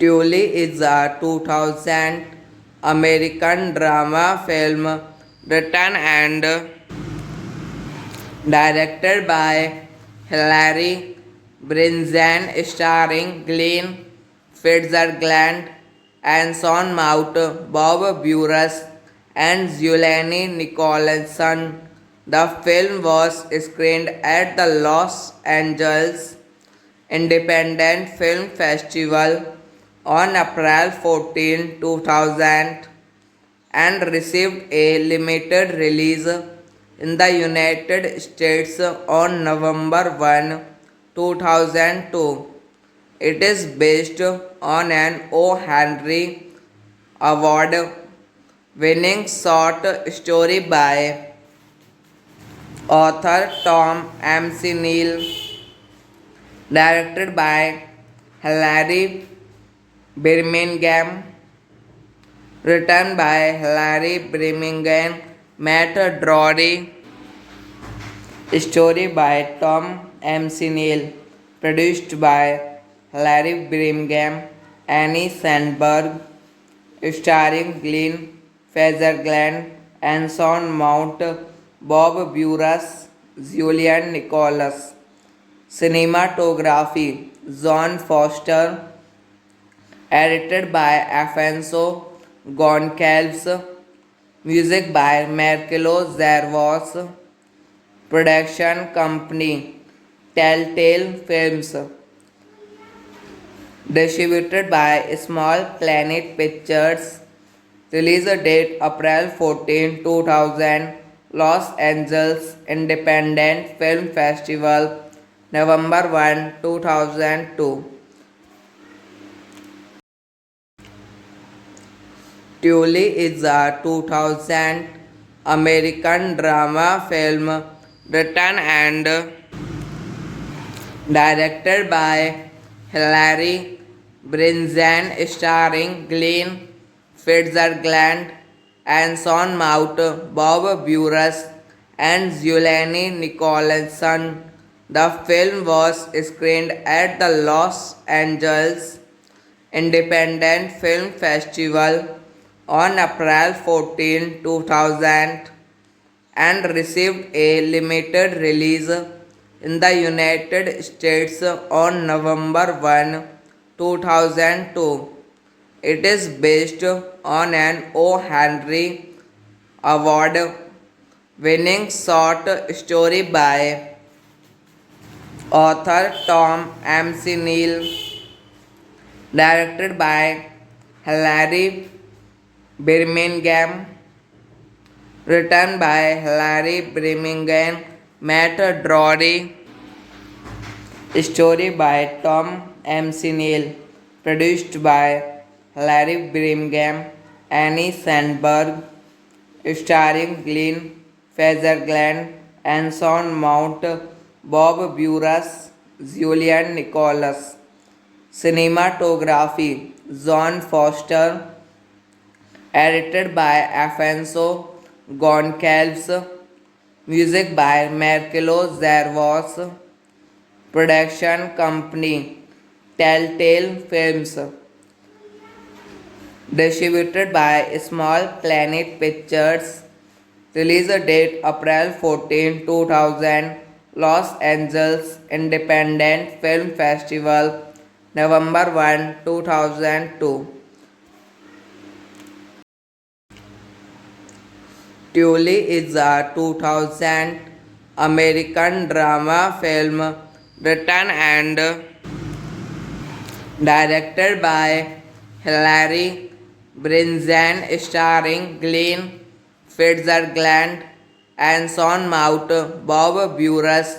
Tully is a 2000 American drama film written and directed by Hilary Brinzan, starring Glenn Fitzgerald, Anson Mount, Bob Burras, and Julianne Nicholson. The film was screened at the Los Angeles Independent Film Festival on April 14, 2000, and received a limited release in the United States on November 1, 2002. It is based on an O. Henry Award winning short story by author Tom McNeil, directed by Hilary Birmingham, written by Hilary Birmingham, Matt Drury, story by Tom McNeil, produced by Hilary Birmingham, Annie Sandberg, starring Glenn Fitzgerald, Anson Mount, Bob Burras, Julian Nicholas. Cinematography John Foster, edited by Afonso Goncalves, music by Marcelo Zervos, production company Telltale Films, distributed by Small Planet Pictures, release date April 14, 2000, Los Angeles Independent Film Festival, November 1, 2002. Tully is a 2000 American drama film written and directed by Hilary Brinzan, starring Glenn Fitzgerald, Anson Mount, Bob Burras, and Julianne Nicholson. The film was screened at the Los Angeles Independent Film Festival on April 14, 2000, and received a limited release in the United States on November 1, 2002. It is based on an O. Henry Award winning short story by author Tom McNeil, directed by Hilary Birmingham, written by Hilary Birmingham, Matt Drury, story by Tom McNeil, produced by Hilary Birmingham, Annie Sandberg, starring Glenn Fezergland, Anson Mount, Bob Burras, Julian Nicholas. Cinematography John Foster, edited by Afonso Goncalves, music by Marcelo Zervos, production company Telltale Films, distributed by Small Planet Pictures, release date April 14, 2000, Los Angeles Independent Film Festival, November 1, 2002. Tully is a 2000 American drama film written and directed by Hilary Brinzan, starring Glenn Fitzgerald, Anson Mount, Bob Burras,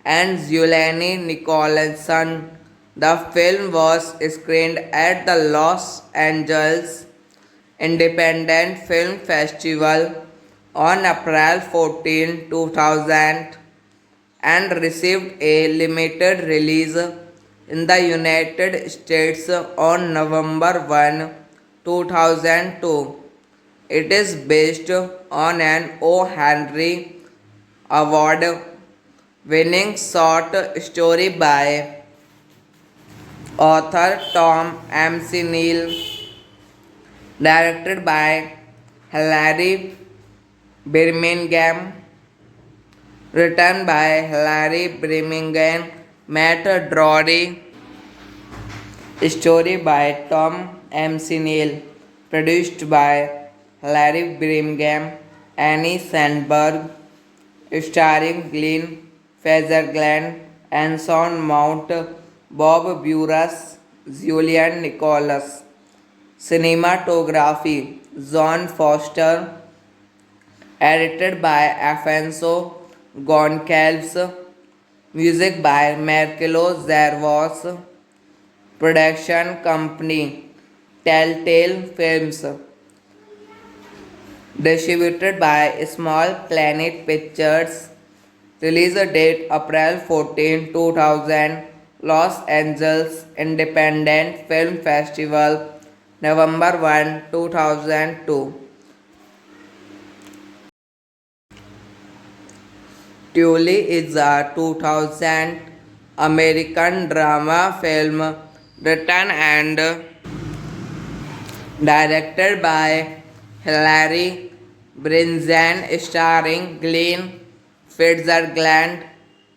and Julianne Nicholson. The film was screened at the Los Angeles Independent Film Festival on April 14, 2000, and received a limited release in the United States on November 1, 2002. It is based on an O. Henry Award winning short story by author Tom McNeil, directed by Hilary Birmingham, written by Hilary Birmingham, Matt Drury, story by Tom McNeil, produced by Hilary Birmingham, Annie Sandberg, starring Glenn Fezergland, Anson Mount, Bob Burras, Julian Nicholas. Cinematography John Foster, edited by Afonso Goncalves, music by Marcelo Zervos, production company Telltale Films, distributed by Small Planet Pictures, release date April 14, 2000, Los Angeles Independent Film Festival, November 1, 2002. Tully is a 2000 American drama film written and directed by Hilary Brinzan, starring Glenn Fitzgerald,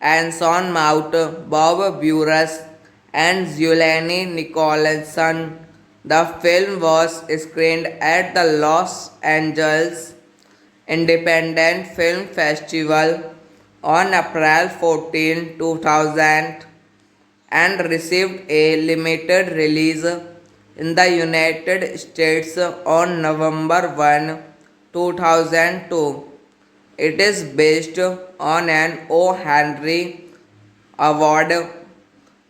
Anson Mount, Bob Burras, and Julianne Nicholson. The film was screened at the Los Angeles Independent Film Festival on April 14, 2000, and received a limited release in the United States on November 1, 2002. It is based on an O. Henry Award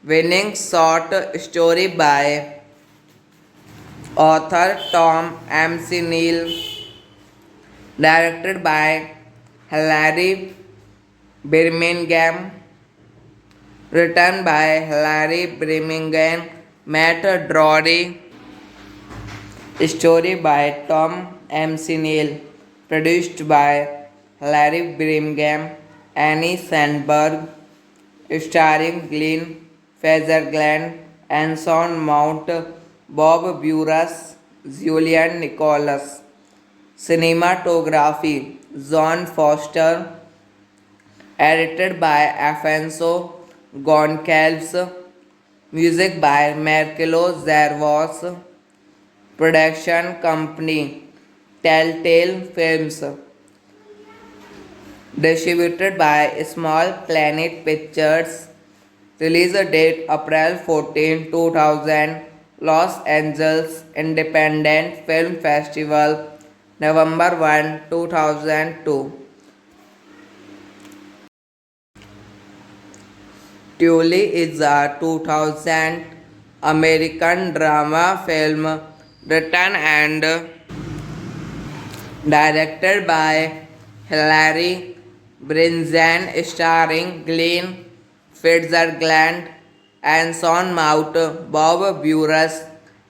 winning short story by author Tom McNeil, directed by Hilary Birmingham, written by Hilary Birmingham, Matt Drury, story by Tom McNeil, produced by Hilary Birmingham, Annie Sandberg, starring Glenn Fezergland, Anson Mount, Bob Burras, Julian Nicholas. Cinematography John Foster, edited by Afonso Goncalves, music by Marcelo Zervos, production company Telltale Films, distributed by Small Planet Pictures, release date April 14, 2000, Los Angeles Independent Film Festival, November 1, 2002. Tully is a 2000 American drama film written and directed by Hilary Brinzan, starring Glenn Fitzgerald, Anson Mount, Bob Burras,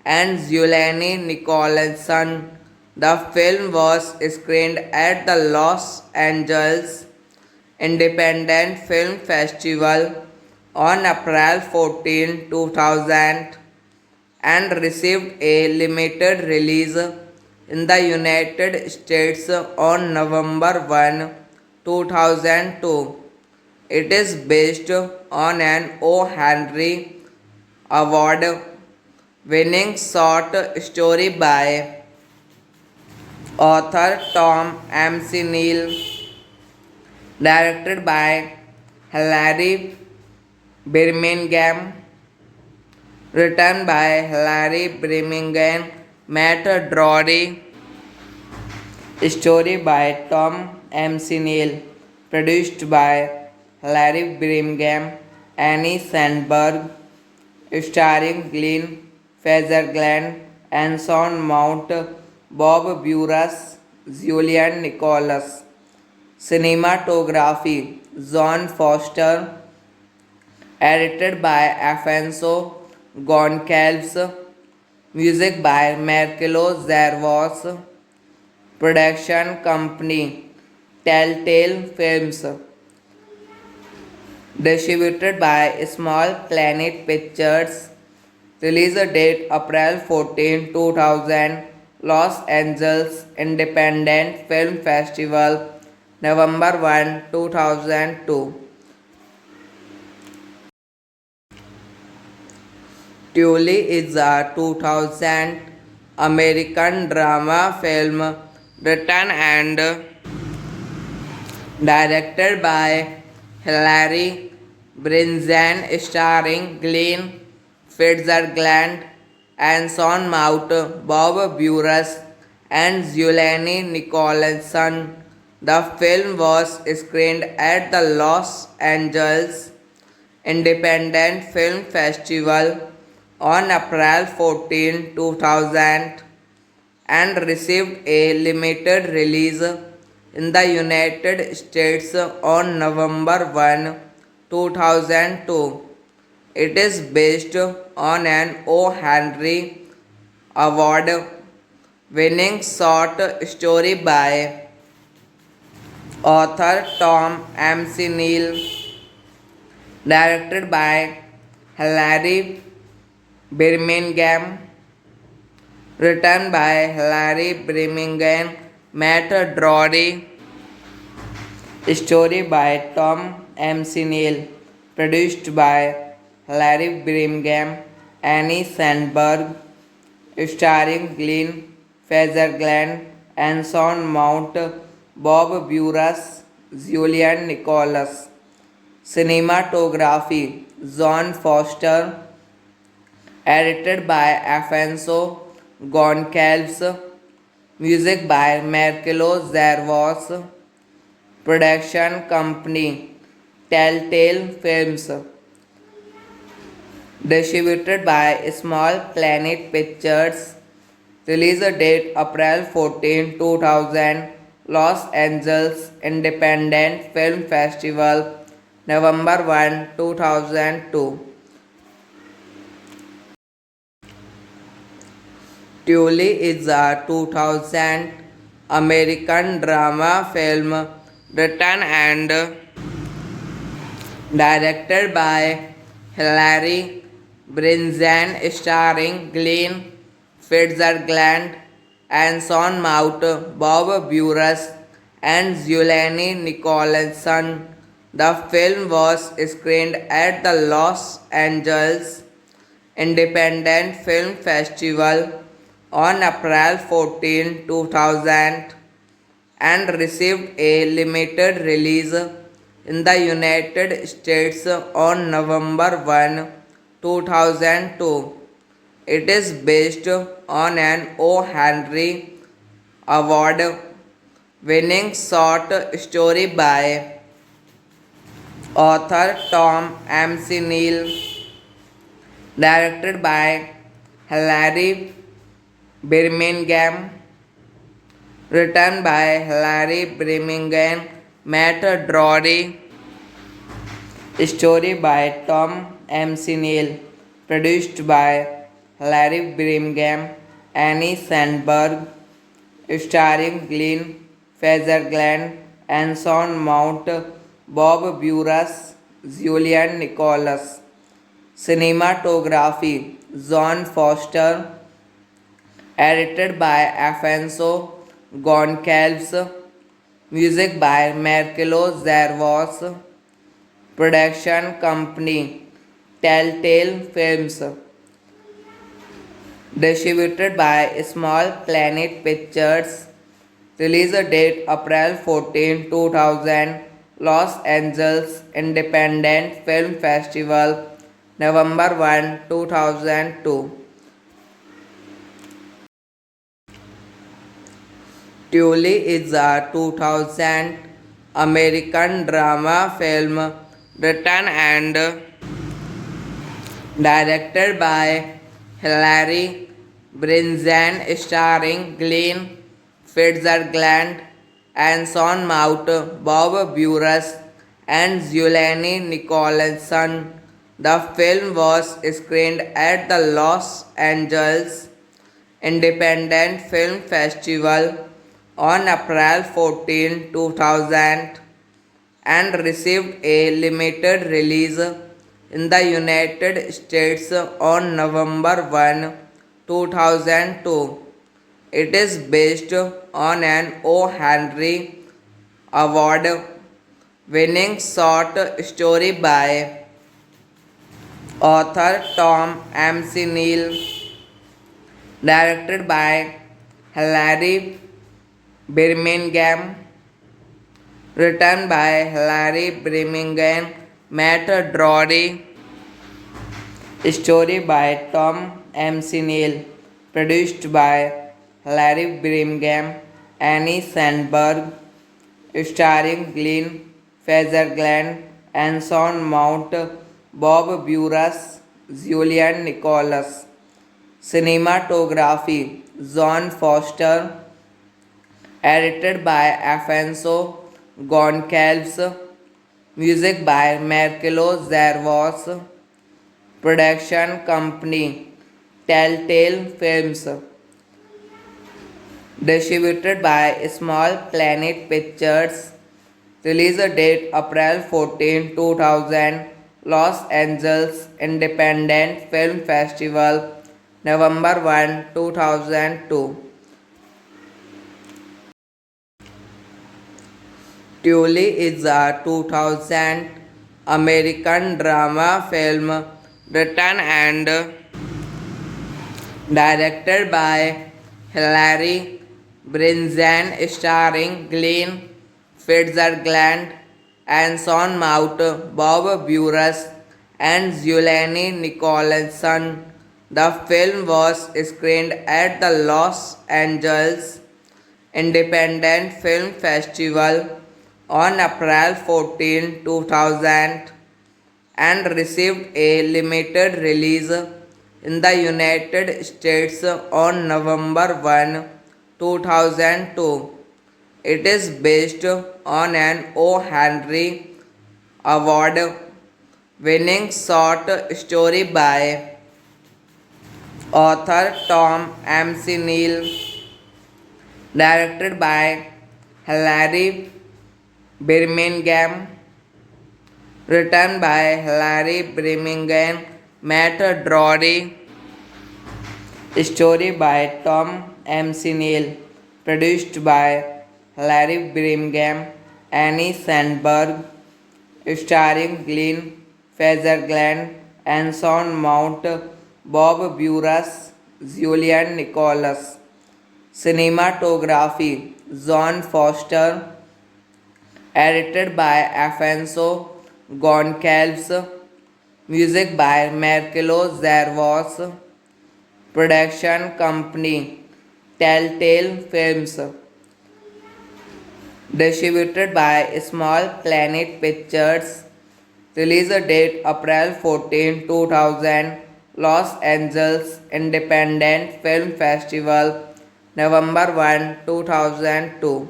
and Zulani Nicholson. The film was screened at the Los Angeles Independent Film Festival on April 14, 2000 and received a limited release in the United States on November 1, 2002. It is based on an O. Henry Award winning short story by author Tom McNeil, directed by Hilary Birmingham, written by Hilary Birmingham, Matt Drury, story by Tom McNeil, produced by Hilary Birmingham, Annie Sandberg, starring Glenn Fitzgerald, Anson Mount, Bob Burras, Julian Nicholas. Cinematography John Foster, edited by Afonso Goncalves, music by Marcelo Zervos, production company Telltale Films, distributed by Small Planet Pictures, release date April 14, 2000, Los Angeles Independent Film Festival, November 1, 2002. Tully is a 2000 American drama film written and directed by Hilary Brinzan, starring Glenn Fitzgerald, Anson Mount, Bob Burras, and Zulani Nicholson. The film was screened at the Los Angeles Independent Film Festival on April 14, 2000 and received a limited release in the United States on November 1, 2002. It is based on an O. Henry Award winning short story by author Tom McNeil, directed by Hilary Birmingham, written by Hilary Birmingham, Matt Drury, story by Tom McNeil, produced by Hilary Birmingham, Annie Sandberg, starring Glenn Fitzgerald, Anson Mount, Bob Burras, Julian Nicholas. Cinematography John Foster, edited by Afonso Goncalves, music by Marcelo Zervos, production company Telltale Films, distributed by Small Planet Pictures, release date April 14, 2000, Los Angeles Independent Film Festival, November 1, 2002. Tully is a 2000 American drama film written and directed by Hilary Brinzan, starring Glenn Fitzgerald, Anson Mount, Bob Burras, and Zulani Nicholson. The film was screened at the Los Angeles Independent Film Festival on April 14, 2000 and received a limited release in the United States on November 1, 2002. It is based on an O. Henry Award winning short story by author Tom McNeil, directed by Hilary Birmingham, written by Hilary Birmingham, Matt Drury, story by Tom McNeil, produced by Hilary Birmingham, Annie Sandberg, starring Glenn Fezergland, Anson Mount, Bob Burras, Julian Nicholas. Cinematography John Foster, edited by Afonso Goncalves, music by Marcelo Zervos, production company Telltale Films, distributed by Small Planet Pictures, release date April 14, 2000, Los Angeles Independent Film Festival, November 1, 2002. Tully is a 2000 American drama film written and directed by Hilary Brinzan, starring Glenn Fitzgerald, Anson Mount, Bob Burras, and Zulani Nicholson. The film was screened at the Los Angeles Independent Film Festival on April 14, 2000, and received a limited release in the United States on November 1, 2002. It is based on an O. Henry Award winning short story by author Tom McNeil, directed by Hilary Birmingham, written by Hilary Birmingham, Matt Drury, story by Tom McNeil, produced by Hilary Birmingham, Annie Sandberg, starring Glenn Fezergland, Anson Mount, Bob Burras, Julian Nicholas. Cinematography John Foster, edited by Afonso Goncalves, music by Marcelo Zervos, production company Telltale Films, distributed by Small Planet Pictures, release date April 14, 2000, Los Angeles Independent Film Festival, November 1, 2002. Tully is a 2000 American drama film written and directed by Hilary Brinzan, starring Glenn Fitzgerald, Anson Mount, Bob Burras, and Zulani Nicholson. The film was screened at the Los Angeles Independent Film Festival on April 14, 2000, and received a limited release in the United States on November 1, 2002. It is based on an O. Henry Award winning short story by author Tom McNeil, directed by Hilary Birmingham, written by Hilary Birmingham, Matt Drury, story by Tom McNeil, produced by Hilary Birmingham, Annie Sandberg, starring Glenn Fezergland, Anson Mount, Bob Burras, Julian Nicholas. Cinematography John Foster, edited by Afonso Goncalves, music by Marcelo Zervos, production company Telltale Films, distributed by Small Planet Pictures, release date April 14, 2000, Los Angeles Independent Film Festival, November 1, 2002.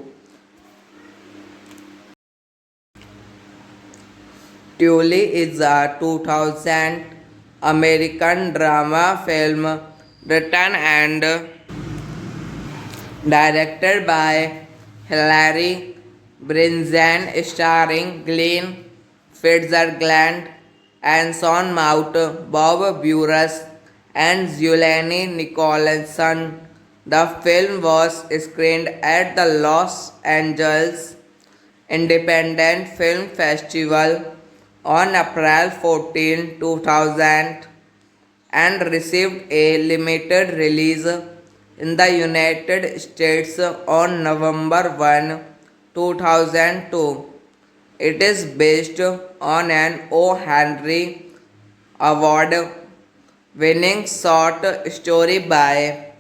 Tully is a 2000 American drama film written and directed by Hilary Brinzan, starring Glenn Fitzgerald, Anson Mount, Bob Burras, and Zulani Nicholson. The film was screened at the Los Angeles Independent Film Festival on April 14, 2000, and received a limited release in the United States on November 1, 2002. It is based on an O. Henry Award winning short story by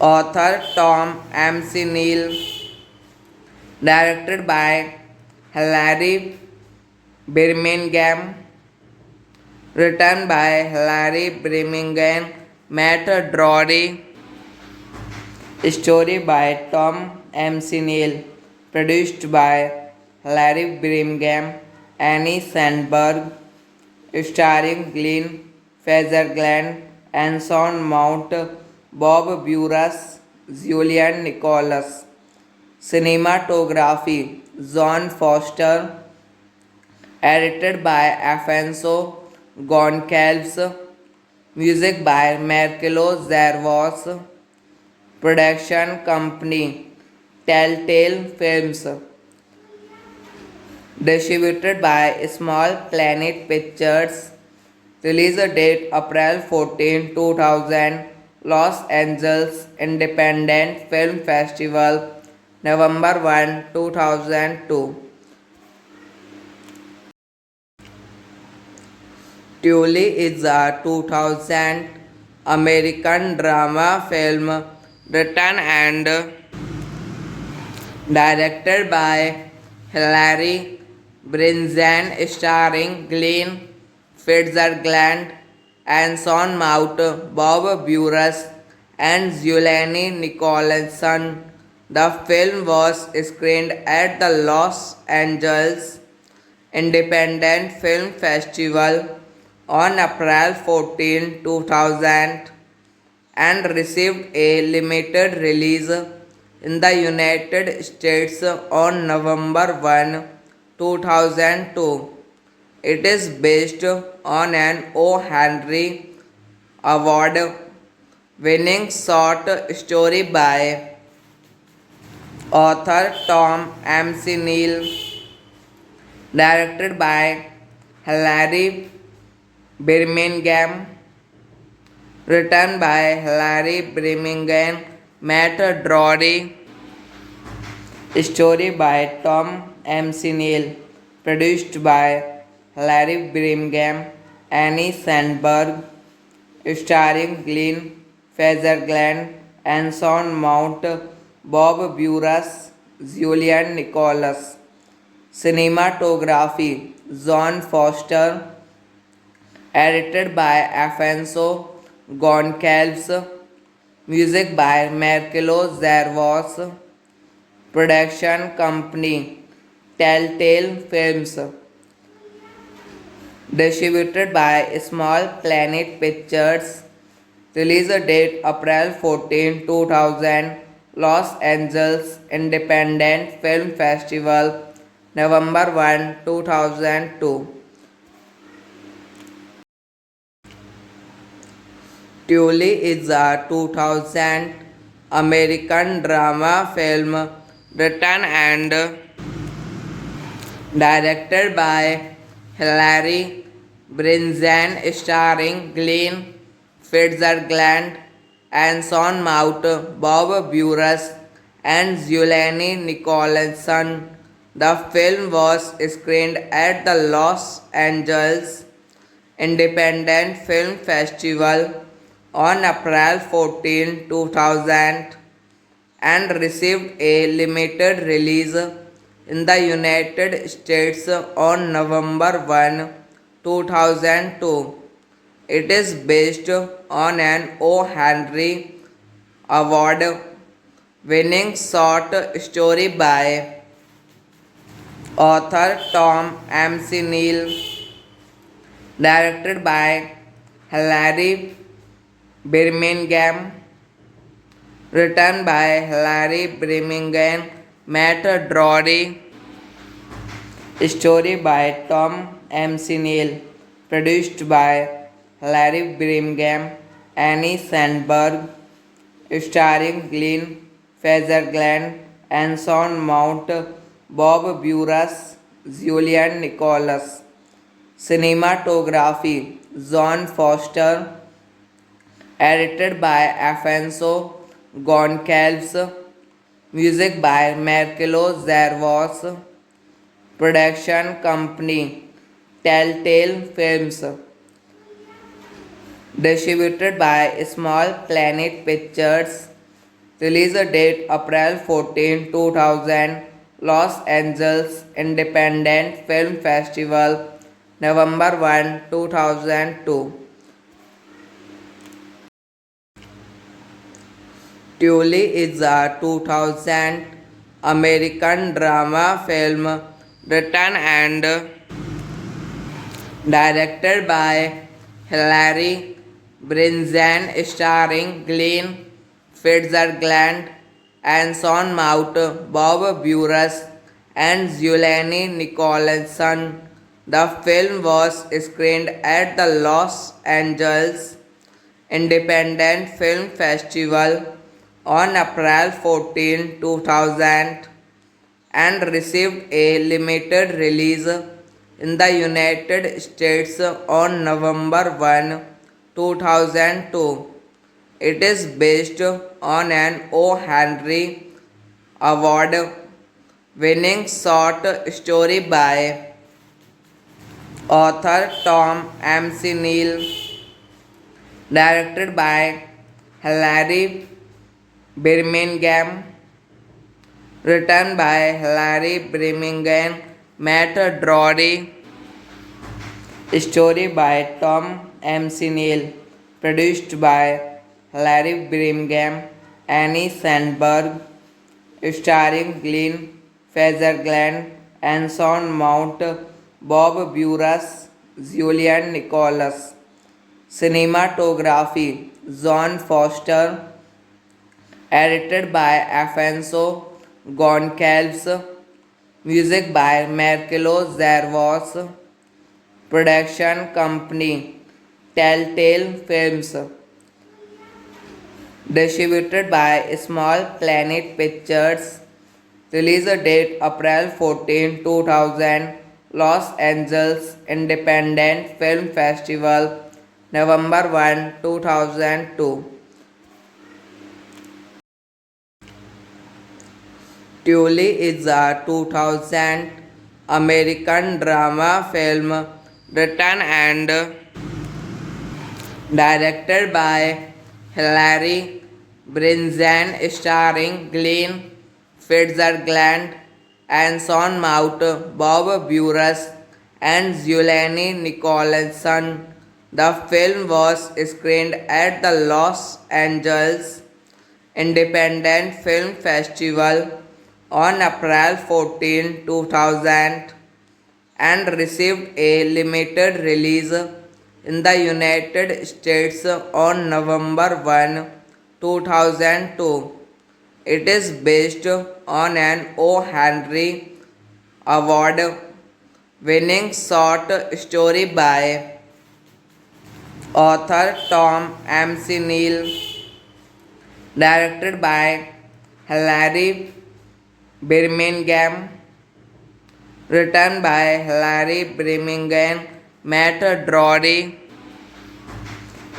author Tom McNeil, directed by Hilary Birmingham, written by Hilary Birmingham, Matt Drury, story by Tom McNeil, produced by Hilary Birmingham, Annie Sandberg, starring Glenn Fitzgerald, Anson Mount, Bob Burras, Julian Nicholas. Cinematography John Foster, edited by Afonso Goncalves, music by Marcelo Zervos, production company Telltale Films, distributed by Small Planet Pictures, release date April 14, 2000, Los Angeles Independent Film Festival, November 1, 2002. Tully is a 2000 American drama film written and directed by Hilary Brinzan, starring Glenn Fitzgerald, Anson Mount, Bob Burras, and Zulani Nicholson. The film was screened at the Los Angeles Independent Film Festival on April 14, 2000, and received a limited release in the United States on November 1, 2002. It is based on an O. Henry Award winning short story by author Tom McNeil, directed by Hilary Birmingham, written by Hilary Birmingham, Matt Drury, story by Tom McNeil, produced by Hilary Birmingham, Annie Sandberg, starring Glenn Fitzgerald, Anson Mount, Bob Burras, Julian Nicholas. Cinematography John Foster, edited by Afonso Goncalves, music by Marcelo Zervos, production company Telltale Films, distributed by Small Planet Pictures, release date April 14, 2000, Los Angeles Independent Film Festival, November 1, 2002. Tully is a 2000 American drama film written and directed by Hilary Brinzan, starring Glenn Fitzgerald, Anson Mount, Bob Burras, and Zulani Nicholson. The film was screened at the Los Angeles Independent Film Festival on April 14, 2000, and received a limited release in the United States on November 1, 2002. It is based on an O. Henry award winning short story by author Tom McNeil, directed by Hilary Birmingham, written by Hilary Birmingham, Matt Drury, story by Tom McNeil, produced by Hilary Birmingham, Annie Sandberg, starring Glenn Fezergland and Sean Mount, Bob Burras, Julian Nicholas. Cinematography John Foster, edited by Afonso Goncalves, music by Marcelo Zervos, production company Telltale Films, distributed by Small Planet Pictures, release date April 14, 2000, Los Angeles Independent Film Festival, November 1, 2002. Tully is a 2000 American drama film written and directed by Hilary Brinzan, starring Glenn Fitzgerald and Sean Mount, Bob Burras, and Julianne Nicholson. The film was screened at the Los Angeles Independent Film Festival on April 14, 2000, and received a limited release in the United States on November 1, 2002. It is based on an O. Henry Award winning short story by author Tom McNeil, directed by Hilary Birmingham, written by Hilary Birmingham, Matt Drury, story by Tom McNeil, produced by Hilary Birmingham, Annie Sandberg, starring Glenn Fezergland and Sean Mount, Bob Burras, Julian Nicholas. Cinematography John Foster, edited by Afonso Goncalves, music by Marcelo Zervos, production company Telltale Films, distributed by Small Planet Pictures, release date April 14, 2000, Los Angeles Independent Film Festival, November 1, 2002. Tully is a 2000 American drama film written and directed by Hilary Brinzan, starring Glenn Fitzgerald and Sean Mount, Bob Burras, and Julianne Nicholson. The film was screened at the Los Angeles Independent Film Festival on April 14, 2000, and received a limited release in the United States on November 1, 2002. It is based on an O. Henry Award winning short story by author Tom McNeil, directed by Hilary Birmingham, written by Hilary Birmingham, Matt Drury,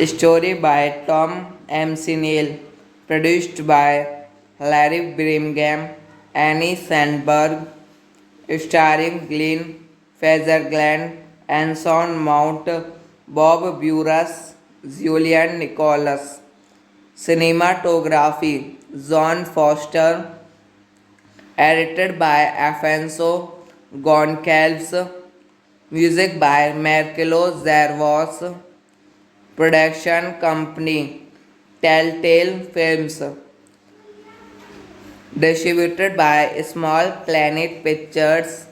story by Tom McNeil, produced by Hilary Birmingham, Annie Sandberg, starring Glenn Fezergland and Sean Mount, Bob Burras, Julian Nicholas. Cinematography John Foster, edited by Afonso Goncalves, music by Marcelo Zervos, production company Telltale Films. Distributed by Small Planet Pictures.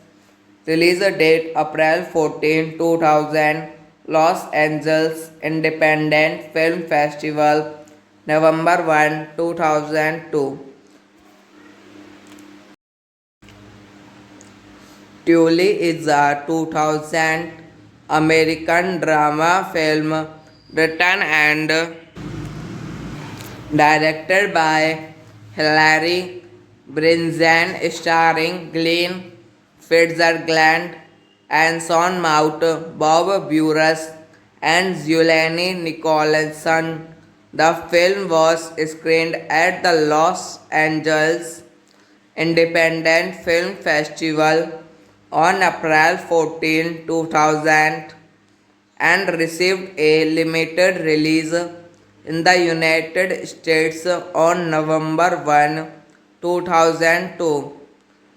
Release date April 14, 2000. Los Angeles Independent Film Festival. November 1, 2002. Tully is a 2000 American drama film written and directed by Hilary Brinzan, starring Glenn Fitzgerald, Anson Mount, Bob Burras, and Julianne Nicholson. The film was screened at the Los Angeles Independent Film Festival on April 14, 2000, and received a limited release in the United States on November 1, 2002.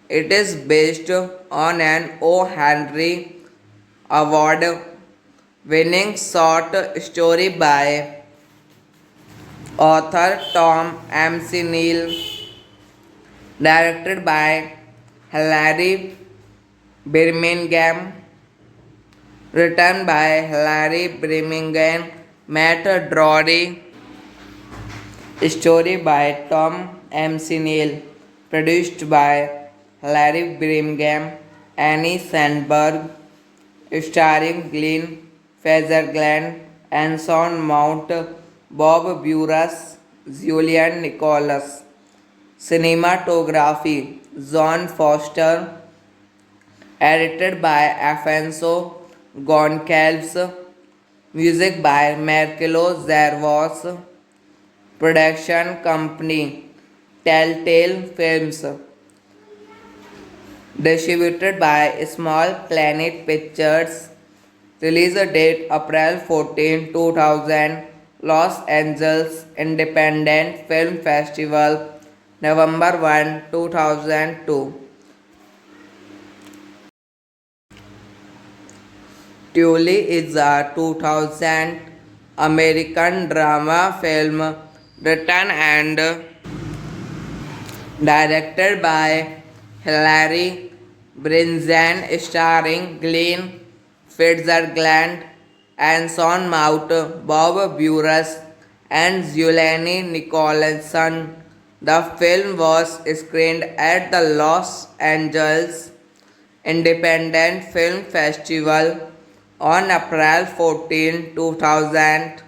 It is based on an O. Henry Award winning short story by author Tom McNeil, directed by Hilary Birmingham, written by Hilary Birmingham, Matt Drury, story by Tom McNeil, produced by Hilary Birmingham, Annie Sandberg, starring Glenn Fitzgerald, Anson Mount, Bob Burras, Julian Nicholas. Cinematography John Foster, edited by Afonso Goncalves, music by Marcelo Zervos, production company Telltale Films, distributed by Small Planet Pictures, release date April 14, 2000, Los Angeles Independent Film Festival, November 1, 2002. Tully is a 2000 American drama film written and directed by Hilary Brinzan, starring Glenn Fitzgerald, Anson Mount, Bob Burras, and Julianne Nicholson. The film was screened at the Los Angeles Independent Film Festival on April 14, 2000,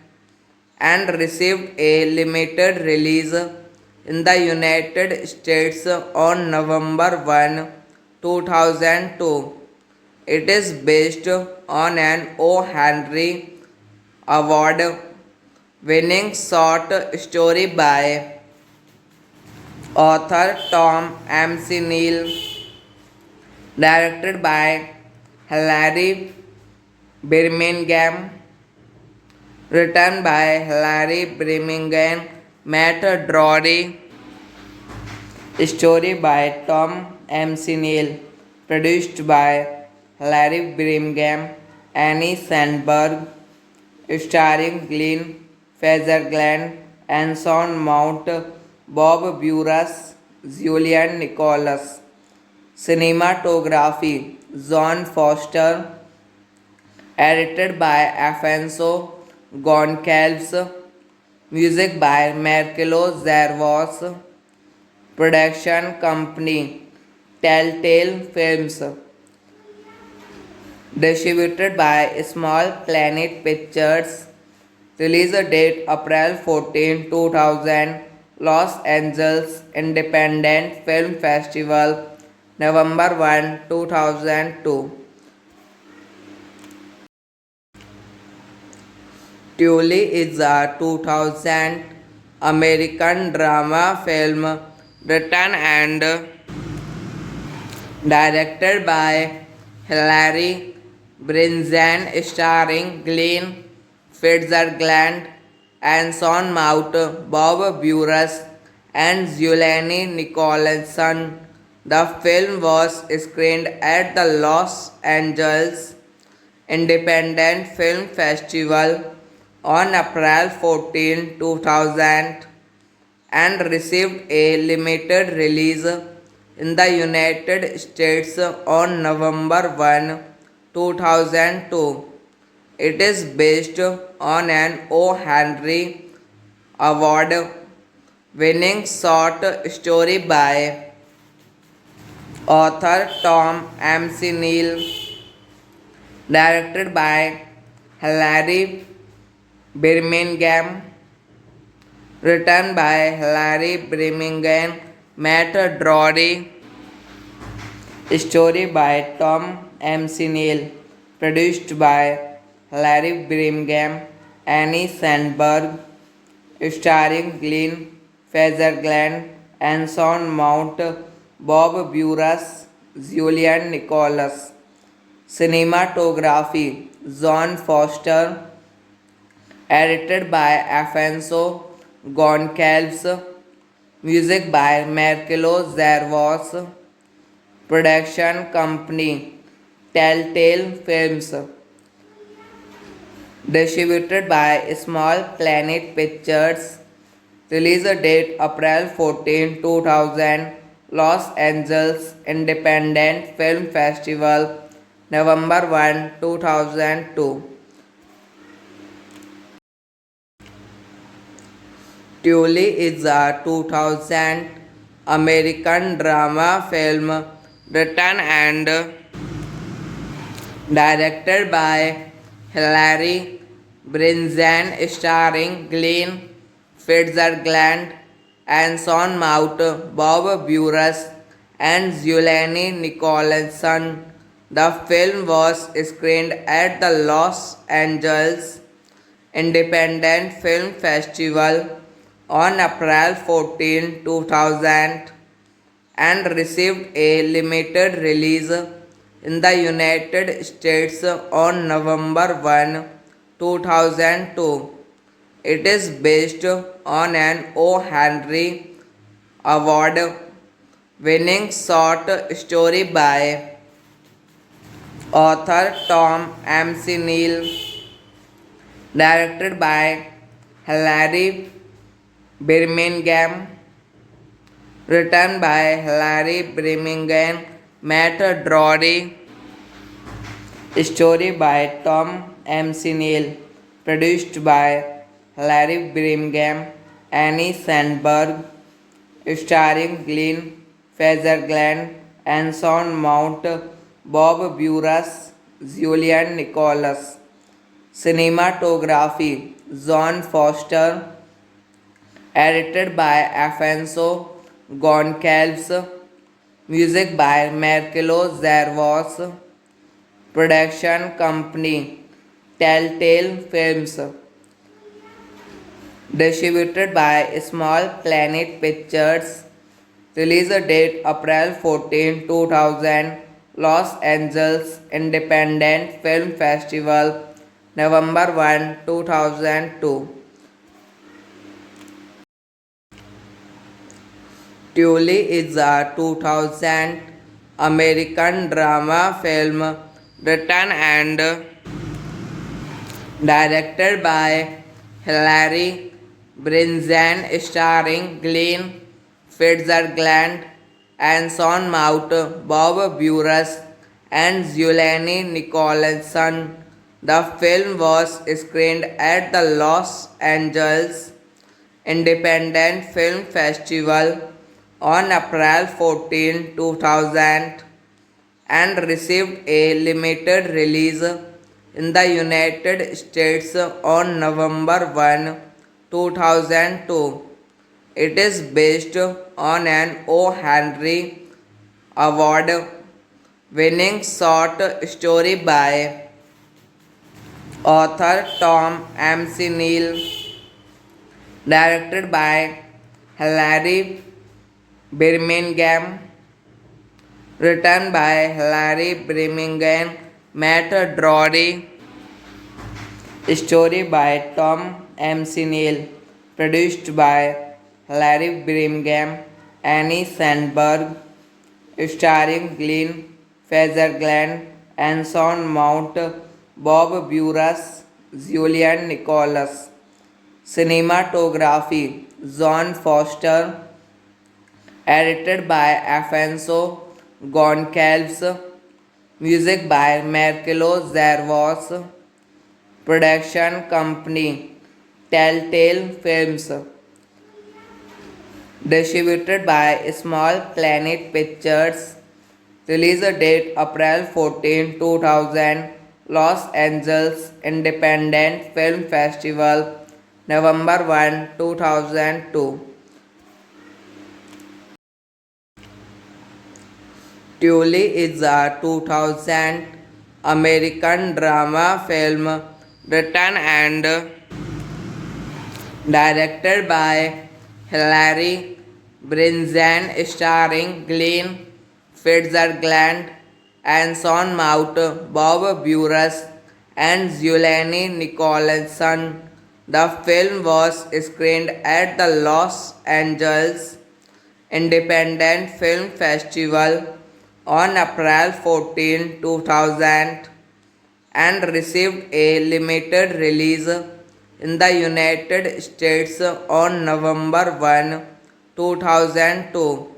and received a limited release in the United States on November 1, 2002. It is based on an O. Henry Award winning short story by author Tom McNeil, directed by Hilary Birmingham, written by Hilary Birmingham, Matt Drury, story by Tom McNeil, produced by Hilary Birmingham, Annie Sandberg, starring Glenn Fitzgerald, Anson Mount, Bob Burras, Julian Nicholas. Cinematography John Foster, edited by Afonso Goncalves, music by Marcelo Zervos, production company Telltale Films, distributed by Small Planet Pictures, release date April 14, 2000, Los Angeles Independent Film Festival, November 1, 2002. Tully is a 2000 American drama film written and directed by Hilary Brinzan, starring Glenn Fitzgerald, Anson Mount, Bob Burras, and Julianne Nicholson. The film was screened at the Los Angeles Independent Film Festival on April 14, 2000 and received a limited release in the United States on November 1, 2002. It is based on an O. Henry Award winning short story by author Tom McNeil, directed by Hilary Birmingham, written by Hilary Birmingham, Matt Drury, story by Tom McNeil, produced by Hilary Birmingham, Annie Sandberg, starring Glenn Fezergland and Sean Mount, Bob Burras, Julian Nicholas. Cinematography John Foster, edited by Afonso Goncalves, music by Marcelo Zervos, production company Telltale Films, distributed by Small Planet Pictures, release date April 14, 2000, Los Angeles Independent Film Festival, November 1, 2002. Tully is a 2000 American drama film written and directed by Hilary Brinzan, starring Glenn Fitzgerald and Sean Mount, Bob Burras, and Julianne Nicholson. The film was screened at the Los Angeles Independent Film Festival on April 14, 2000 and received a limited release in the United States on November 1, 2002. It is based on an O. Henry Award winning short story by author Tom McNeil, directed by Hilary Birmingham, written by Hilary Birmingham, Matt Drury, story by Tom McNeil, produced by Hilary Birmingham, Annie Sandberg, starring Glenn Fezergland and Sean Mount, Bob Burras, Julian Nicholas. Cinematography John Foster, edited by Afonso Goncalves, music by Marcelo Zervos, production company Telltale Films, distributed by Small Planet Pictures, release date April 14, 2000, Los Angeles Independent Film Festival, November 1, 2002. Tully is a 2000 American drama film written and directed by Hilary Brinzan, starring Glenn Fitzgerald and Sean Mount, Bob Burras, and Julianne Nicholson. The film was screened at the Los Angeles Independent Film Festival on April 14, 2000 and received a limited release in the United States on November 1, 2002. It is based on an O. Henry Award winning short story by author Tom McNeil, directed by Hilary Birmingham, written by Hilary Birmingham, Matt Drury, story by Tom McNeil, produced by Hilary Birmingham, Annie Sandberg, starring Glenn Fezergland and Sean Mount, Bob Burras, Julian Nicholas. Cinematography John Foster. Edited by Afonso Goncalves. Music by Marcelo Zervos. Production company Telltale Films. Distributed by Small Planet Pictures. Release date April 14, 2000. Los Angeles Independent Film Festival November 1, 2002. Tully is a 2000 American drama film written and directed by Hilary Brinzan, starring Glenn Fitzgerald, Anson Mount, Bob Burras, and Julianne Nicholson. The film was screened at the Los Angeles Independent Film Festival on April 14, 2000 and received a limited release in the United States on November 1, 2002.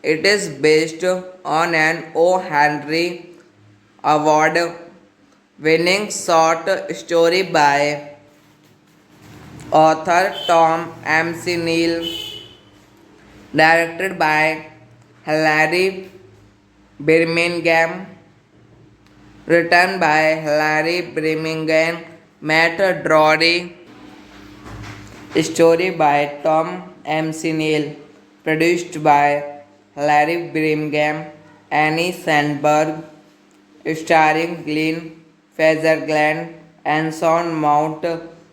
It is based on an O. Henry Award winning short story by author Tom McNeil, directed by Hilary Birmingham, written by Hilary Birmingham, Matt Drury, story by Tom McNeil, produced by Hilary Birmingham, Annie Sandberg, starring Glenn Fitzgerald, Anson Mount,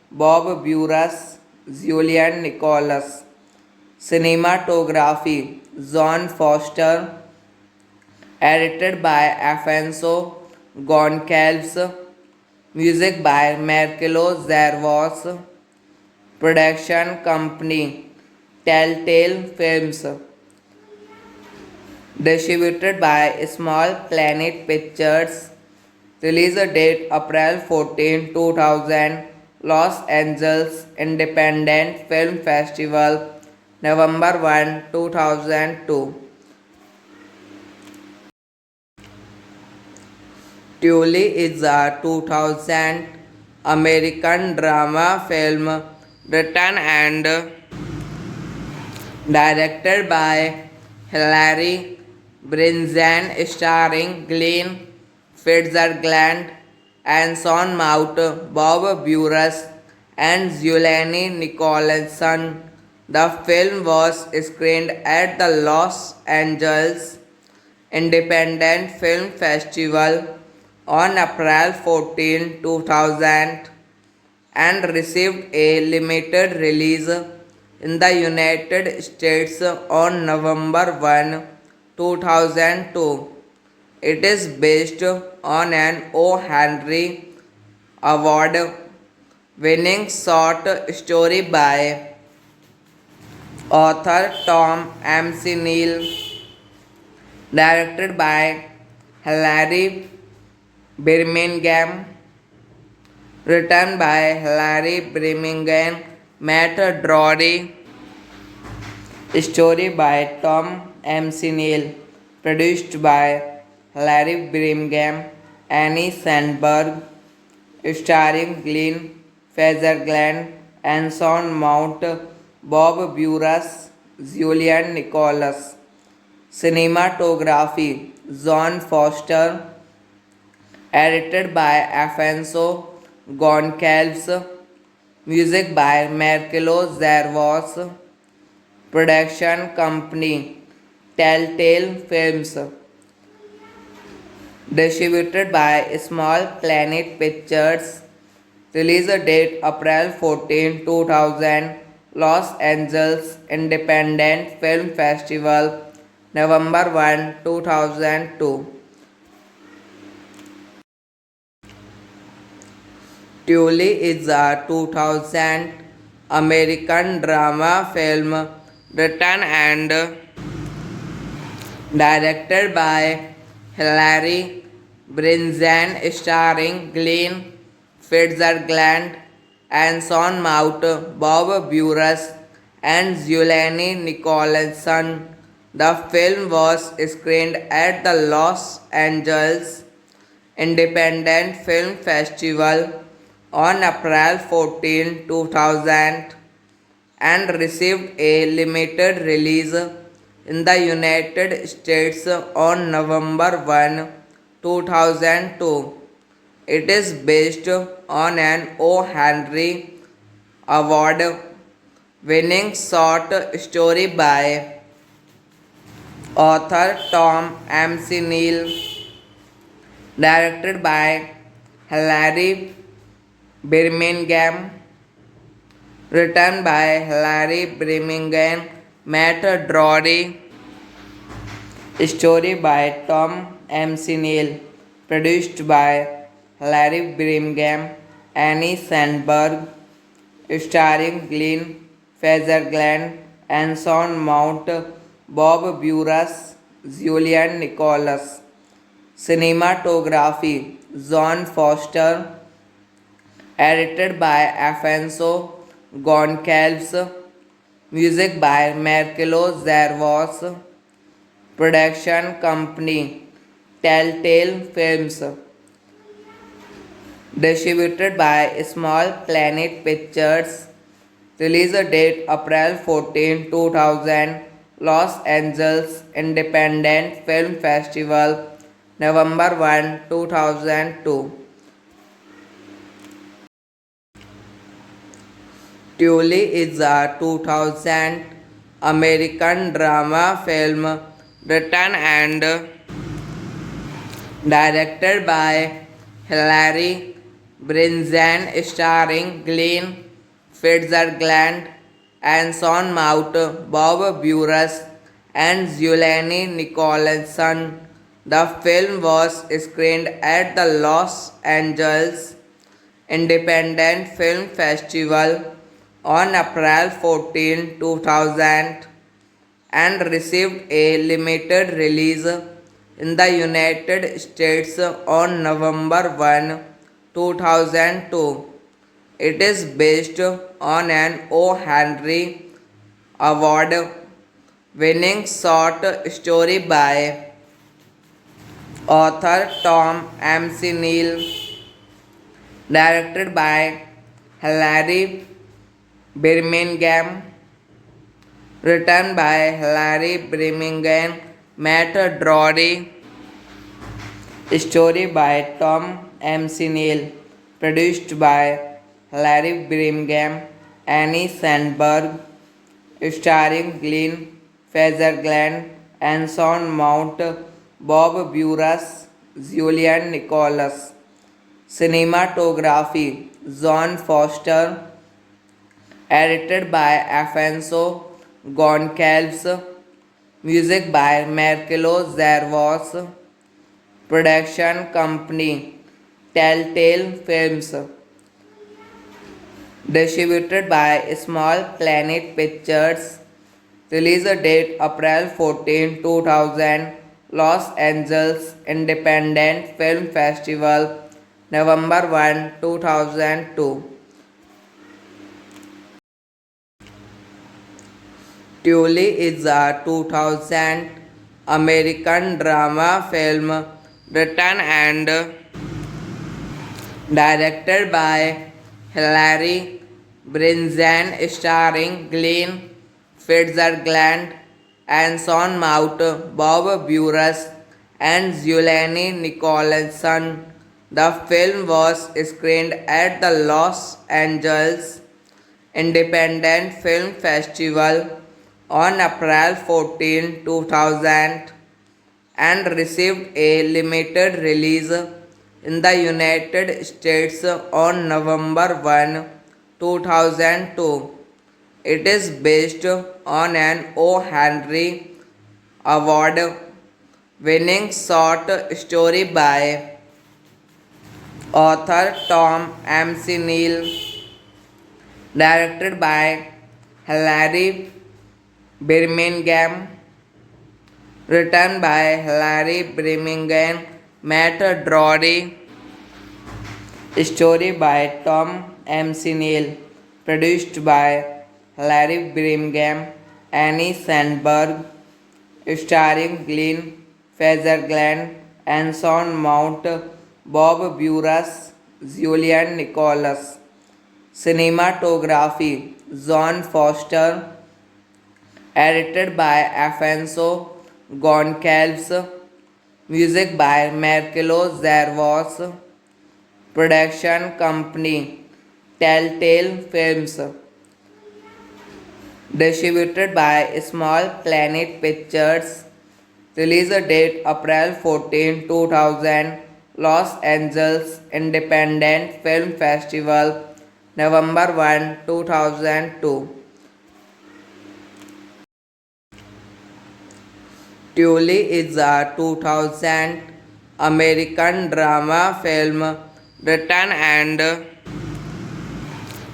Bob Burras, Julian Nicholas. Cinematography John Foster. Edited by Afonso Goncalves. Music by Marcelo Zervos. Production company Telltale Films. Distributed by Small Planet Pictures. Release date April 14, 2000. Los Angeles Independent Film Festival November 1, 2002. Tully is a 2000 American drama film written and directed by Hilary Brinzan, starring Glenn Fitzgerald, Anson Mount, Bob Burras, and Julianne Nicholson. The film was screened at the Los Angeles Independent Film Festival on April 14, 2000 and received a limited release in the United States on November 1, 2002. It is based on an O. Henry Award winning short story by author Tom McNeil, directed by Hilary Birmingham, written by Hilary Birmingham, Matt Drury, story by Tom McNeil, produced by Hilary Birmingham, Annie Sandberg, starring Glenn Fitzgerald, Anson Mount, Bob Burras, Julian Nicholas. Cinematography John Foster. Edited by Afonso Goncalves. Music by Marcelo Zervos. Production company Telltale Films. Distributed by Small Planet Pictures. Release date April 14, 2000. Los Angeles Independent Film Festival November 1, 2002. Tully is a 2000 American drama film written and directed by Hilary Brinzan, starring Glenn Fitzgerald, Anson Mount, Bob Buress, and Giuliani Nicholson. The film was screened at the Los Angeles Independent Film Festival on April 14, 2000 and received a limited release in the United States on November 1, 2002. It is based on an O. Henry Award winning short story by author Tom McNeil, directed by Hilary Birmingham, written by Hilary Birmingham, Matt Drury, story by Tom McNeil, produced by Hilary Birmingham, Annie Sandberg, starring Glenn Fitzgerald, Anson Mount, Bob Buress, Julian Nicholas. Cinematography John Foster, edited by Afonso Goncalves, music by Marcelo Zarvos, production company Telltale Films, distributed by Small Planet Pictures, release date April 14, 2000, Los Angeles Independent Film Festival, November 1, 2002. Tully is a 2000 American drama film written and directed by Hilary Brinzan, starring Glenn Fitzgerald, Anson Mount, Bob Buress, and Giuliani Nicholson. The film was screened at the Los Angeles Independent Film Festival on April 14, 2000 and received a limited release in the United States on November 1, 2002. It is based on an O. Henry Award winning short story by author Tom McNeil, directed by Hilary Birmingham, written by Hilary Birmingham, Matt Drury, story by Tom McNeil, produced by Hilary Birmingham, Annie Sandberg, starring Glenn Fitzgerald, Anson Mount, Bob Buress, Julian Nicholas. Cinematography John Foster, edited by Afonso Goncalves, music by Marcelo Zarvos, production company Telltale Films, distributed by Small Planet Pictures, release date April 14, 2000, Los Angeles Independent Film Festival, November 1, 2002. Tully is a 2000 American drama film written and directed by Hilary Brinzan, starring Glenn Fitzgerald, Anson Mount, Bob Buress, and Giuliani Nicholson. The film was screened at the Los Angeles Independent Film Festival on April 14, 2000 and received a limited release in the United States on November 1, 2002. It is based on an O. Henry Award winning short story by author Tom McNeil, directed by Hilary Birmingham, written by Hilary Birmingham, Matt Drury, Story by Tom M.C. Neal. Produced by Larry Birmingham, Annie Sandberg. Starring Glenn Fezergland, Anson Mount, Bob Buras, Julian Nicholas. Cinematography John Foster. Edited by Afonso Goncalves. Music by Marcelo Zervos. Production company Telltale Films. Distributed by Small Planet Pictures. Release date April 14, 2000. Los Angeles Independent Film Festival November 1, 2002. Tully is a 2000 American drama film written and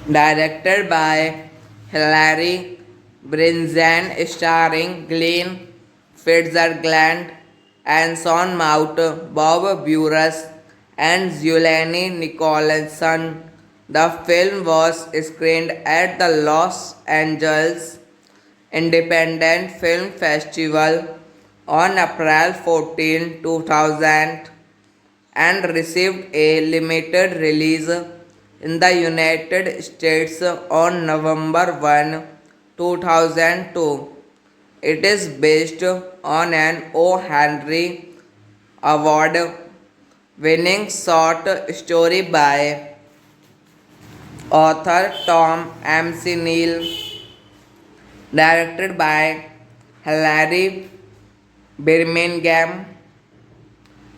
directed by Hilary Brinzan, starring Glenn Fitzgerald, Anson Mount, Bob Buras, and Zulani Nicholson. The film was screened at the Los Angeles Independent Film Festival on April 14, 2000 and received a limited release in the United States on November 1, 2002. It is based on an O. Henry Award winning short story by author Tom M.C. Neal, directed by Hilary Birmingham,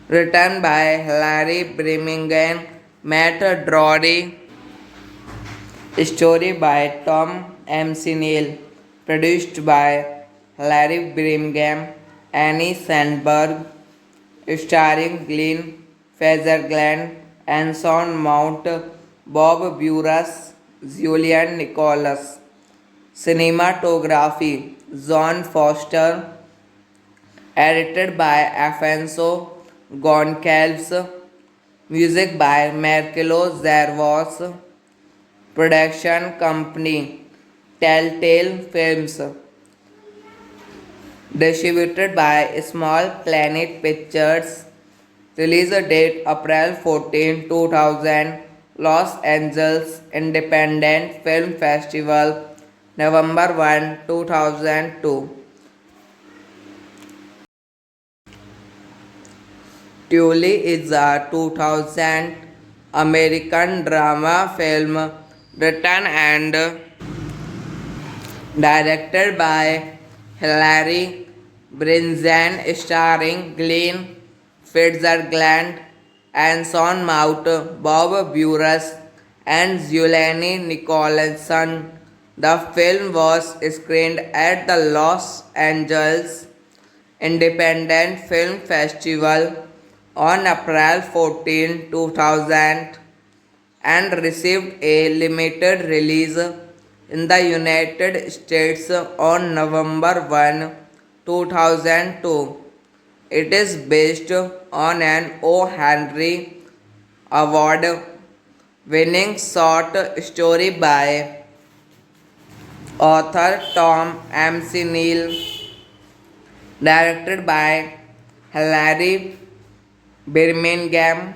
written by Hilary Birmingham, Matt Drury, story by Tom M.C. Neal, produced by Hilary Birmingham, Annie Sandberg, starring Glenn Fezergland, Anson Mount, Bob Buras, Julian Nicholas. Cinematography John Foster. Edited by Afonso Goncalves. Music by Marcelo Zervos. Production company Telltale Films. Distributed by Small Planet Pictures. Release date April 14, 2000. Los Angeles Independent Film Festival November 1, 2002. Tully is a 2000 American drama film written and directed by Hilary Brinzan, starring Glenn Fitzgerald, Anson Mount, Bob Buras, and Zulani Nicholson. The film was screened at the Los Angeles Independent Film Festival on April 14, 2000 and received a limited release in the United States on November 1, 2002. It is based on an O. Henry Award winning short story by author Tom M.C. Neal, directed by Hilary Birmingham,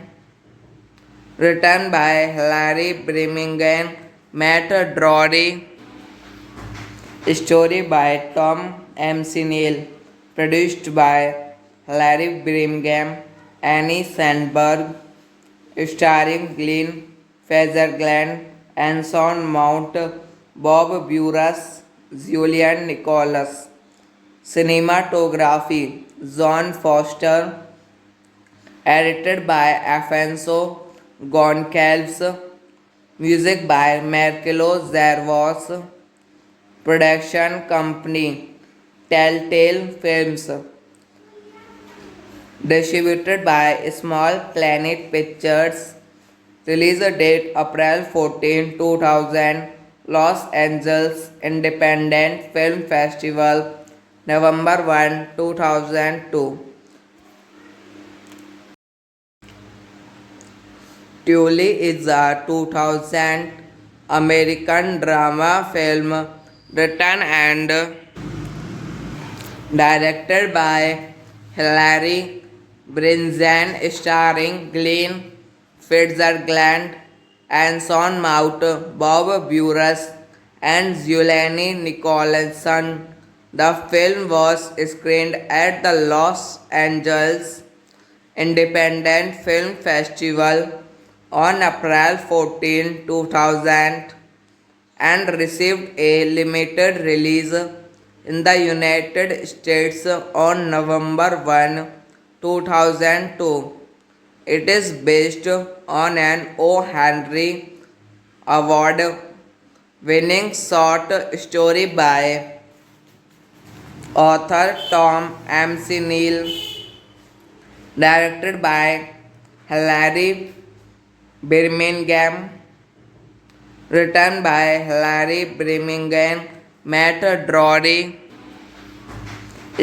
written by Hilary Birmingham, Matt Drury, story by Tom M.C. Neal, produced by Hilary Birmingham, Annie Sandberg, starring Glenn Fezergland, Anson Mount, Bob Buras, Julian Nicholas. Cinematography John Foster. Edited by Afonso Goncalves. Music by Marcelo Zervos. Production company Telltale Films. Distributed by Small Planet Pictures. Release date April 14, 2000. Los Angeles Independent Film Festival November 1, 2002. Tully is a 2000 American drama film written and directed by Hilary Brinzan, starring Glenn Fitzgerald and Sean Mount, Bob Burras, and Zulani Nicholson. The film was screened at the Los Angeles Independent Film Festival on April 14, 2000 and received a limited release in the United States on November 1, 2002. It is based on an O. Henry Award winning short story by author Tom McNeil, directed by Hilary Birmingham, written by Hilary Birmingham, Matt Drury,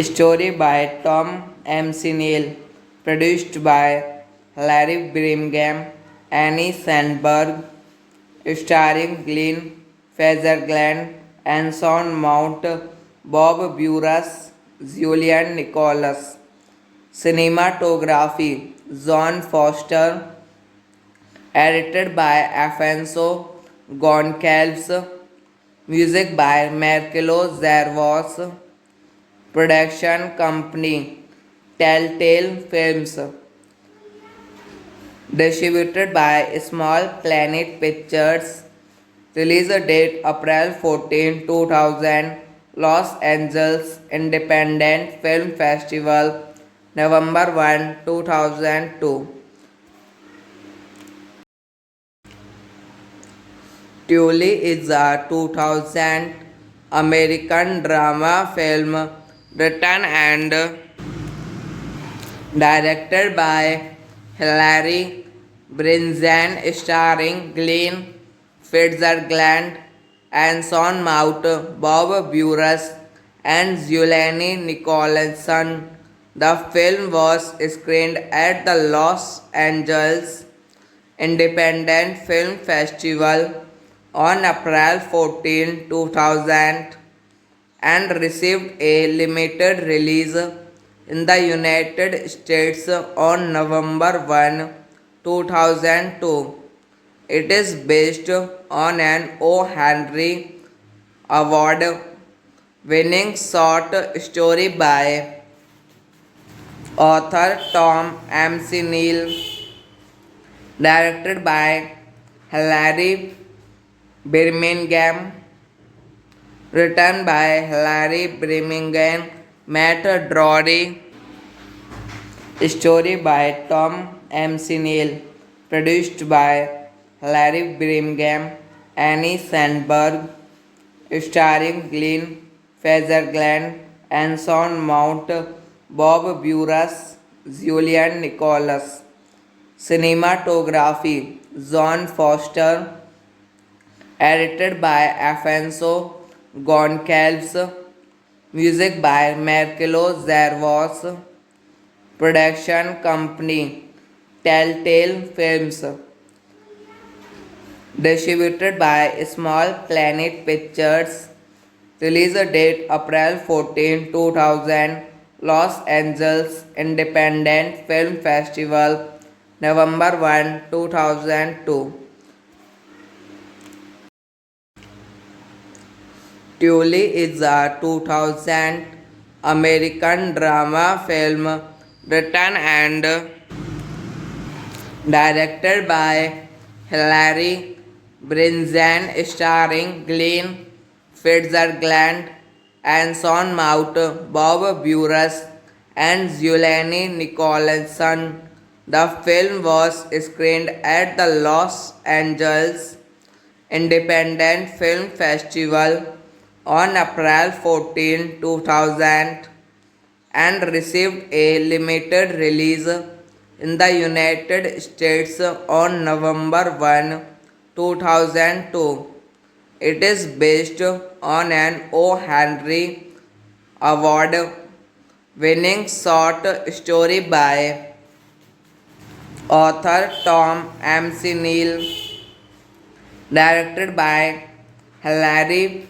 story by Tom McNeil, produced by Hilary Birmingham, Annie Sandberg, starring Glenn Fitzgerald and Sean Mount, Bob Burras, Julian Nicholas. Cinematography John Foster, edited by Afonso Goncalves, music by Marcelo Zervos, production company Telltale Films, distributed by Small Planet Pictures, release date April 14, 2000, Los Angeles Independent Film Festival, November 1, 2002. Tully is a 2000 American drama film written and directed by Hilary Brinzan, starring Glenn Fitzgerald and Sean Mount, Bob Burras, and Zulani Nicholson. The film was screened at the Los Angeles Independent Film Festival on April 14, 2000 and received a limited release in the United States on November 1, 2002. It is based on an O. Henry Award winning short story by author Tom McNeil, directed by Hilary Birmingham, written by Hilary Birmingham, Matt Drury, story by Tom McNeil, produced by Hilary Birmingham, Annie Sandberg, starring Glenn Fitzgerald and Sean Mount, Bob Burras, Julian Nicholas. Cinematography John Foster, edited by Afonso Goncalves, music by Marcelo Zervos, production company Telltale Films, distributed by Small Planet Pictures, release date April 14, 2000, Los Angeles Independent Film Festival, November 1, 2002. Tully is a 2000 American drama film written and directed by Hilary Brinzan, starring Glenn Fitzgerald and Sean Mount, Bob Burras, and Zulani Nicholson. The film was screened at the Los Angeles Independent Film Festival on April 14, 2000 and received a limited release in the United States on November 1, 2002. It is based on an O. Henry Award winning short story by Author Tom M.C. Neal. Directed by Hilary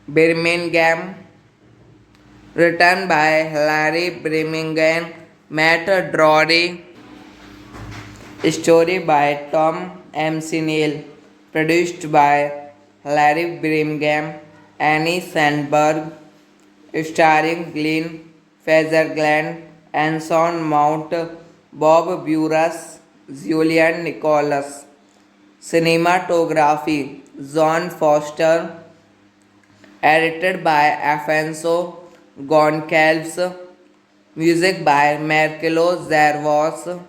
Birmingham. Written by Hilary Birmingham, Matt Drury. Story by Tom M.C. Neal. Produced by Hilary Birmingham, Annie Sandberg. Starring Glenn Fezergland, Anson Mount, Bob Burras, Julian Nicholas. Cinematography John Foster. Edited by Afonso Goncalves. Music by Marcelo Zervos.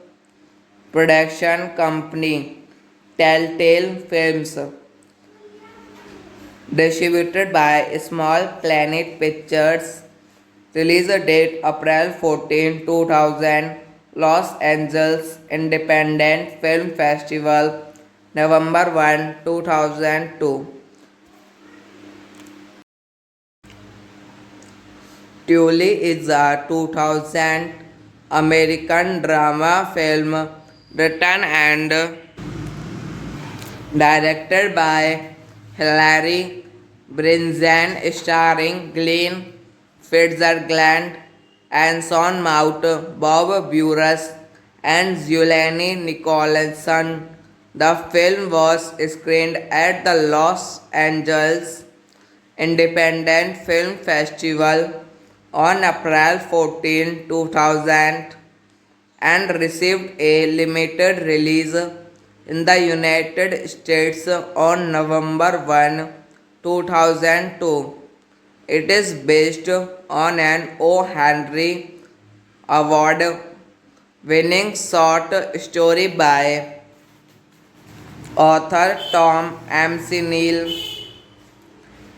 Production company Telltale Films. Distributed by Small Planet Pictures. Release date April 14, 2000. Los Angeles Independent Film Festival, November 1, 2002. Tully is a 2000 American drama film written and directed by Hilary Brinzan, starring Glenn Fitzgerald, Anson Mount, Bob Burras, and Julianne Nicholson. The film was screened at the Los Angeles Independent Film Festival on April 14, 2000, and received a limited release in the United States on November 1, 2002. It is based on an O. Henry Award winning short story by author Tom M.C. Neal,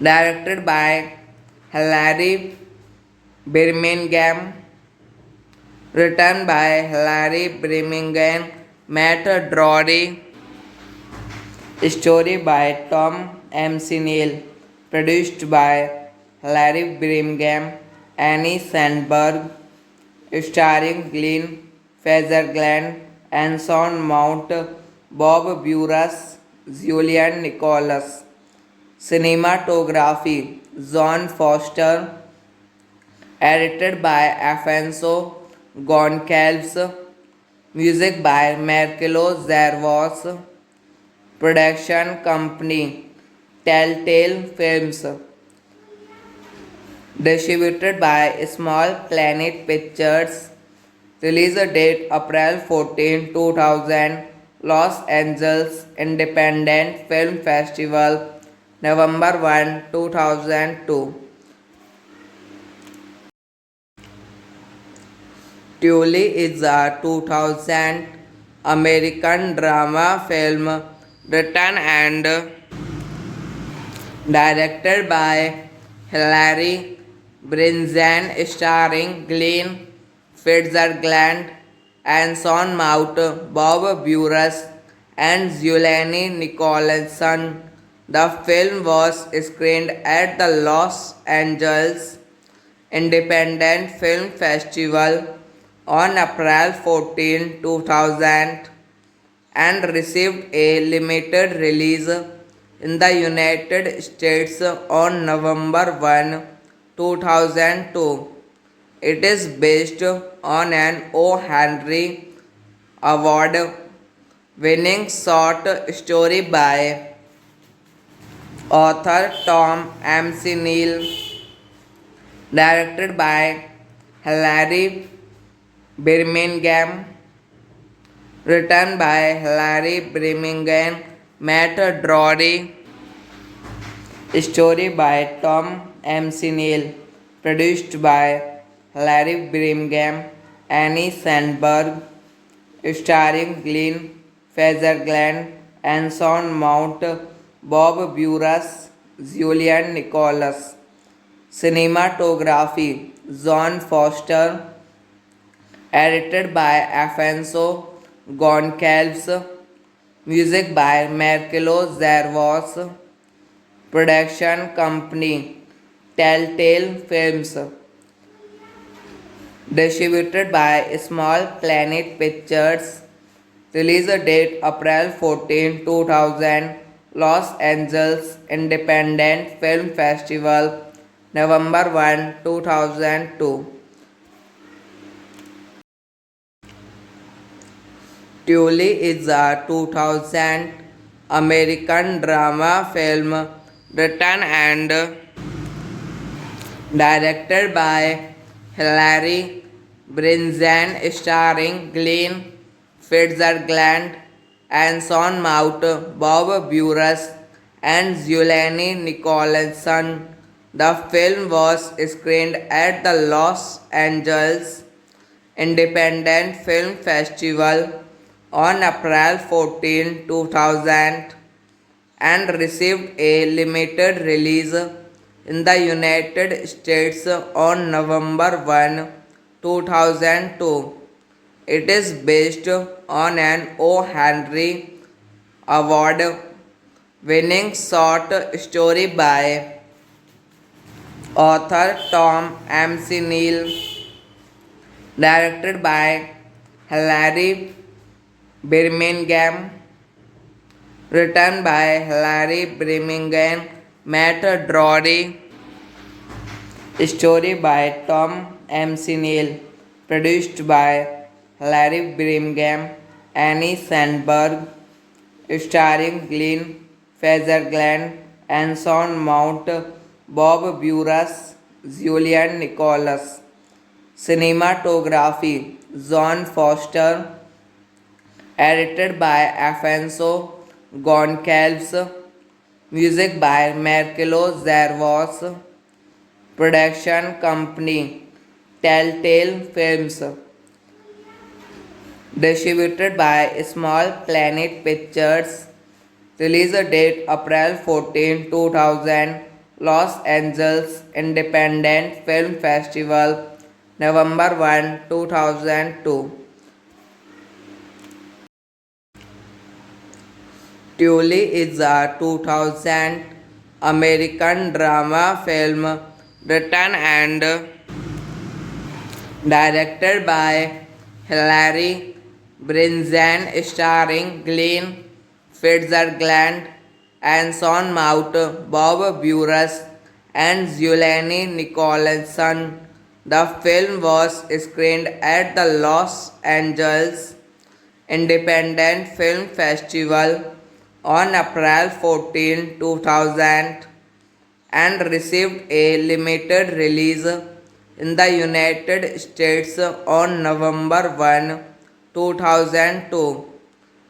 directed by Hilary Birmingham, written by Hilary Birmingham, Matt Drury, story by Tom M.C. Neal, produced by Hilary Birmingham, Annie Sandberg, starring Glenn Fezergland, Anson Mount, Bob Burras, Julian Nicholas. Cinematography John Foster. Edited by Afonso Goncalves. Music by Marcelo Zervos. Production company Telltale Films. Distributed by Small Planet Pictures. Release date April 14, 2000. Los Angeles Independent Film Festival, November 1, 2002. Tully is a 2000 American drama film written and directed by Hilary Brinzan, starring Glenn Fitzgerald, Anson Mount, Bob Burras, and Julianne Nicholson. The film was screened at the Los Angeles Independent Film Festival on April 14, 2000, and received a limited release in the United States on November 1, 2002. It is based on an O. Henry Award winning short story by author Tom M.C. Neal, directed by Hilary Birmingham, written by Hilary Birmingham, Matt Drury, story by Tom M.C. Neal, produced by Hilary Birmingham, Annie Sandberg, starring Glenn Fezergland, Anson Mount, Bob Burras, Julian Nicholas. Cinematography John Foster. Edited by Afonso Goncalves. Music by Marcelo Zervos. Production company Telltale Films. Distributed by Small Planet Pictures. Release date April 14, 2000. Los Angeles Independent Film Festival, November 1, 2002. Tully is a 2000 American drama film written and directed by Hilary Brinzan, starring Glenn Fitzgerald, Anson Mount, Bob Burras, and Julianne Nicholson. The film was screened at the Los Angeles Independent Film Festival on April 14, 2000, and received a limited release in the United States on November 1, 2002. It is based on an O. Henry Award winning short story by author Tom McNeil, directed by Hilary Birmingham, written by Hilary Birmingham, Matt Drury, story by Tom McNeil, produced by Hilary Birmingham, Annie Sandberg, starring Glenn Fitzgerald, Anson Mount, Bob Burras, Julian Nicholas. Cinematography John Foster, edited by Afonso Goncalves, music by Marcelo Zervos, production company Telltale Films, distributed by Small Planet Pictures, release date April 14, 2000, Los Angeles Independent Film Festival, November 1, 2002. Tully is a 2000 American drama film written and directed by Hilary Brinzan, starring Glenn Fitzgerald, Anson Mount, Bob Burras, and Julianne Nicholson. The film was screened at the Los Angeles Independent Film Festival on April 14, 2000, and received a limited release in the United States on November 1, 2002.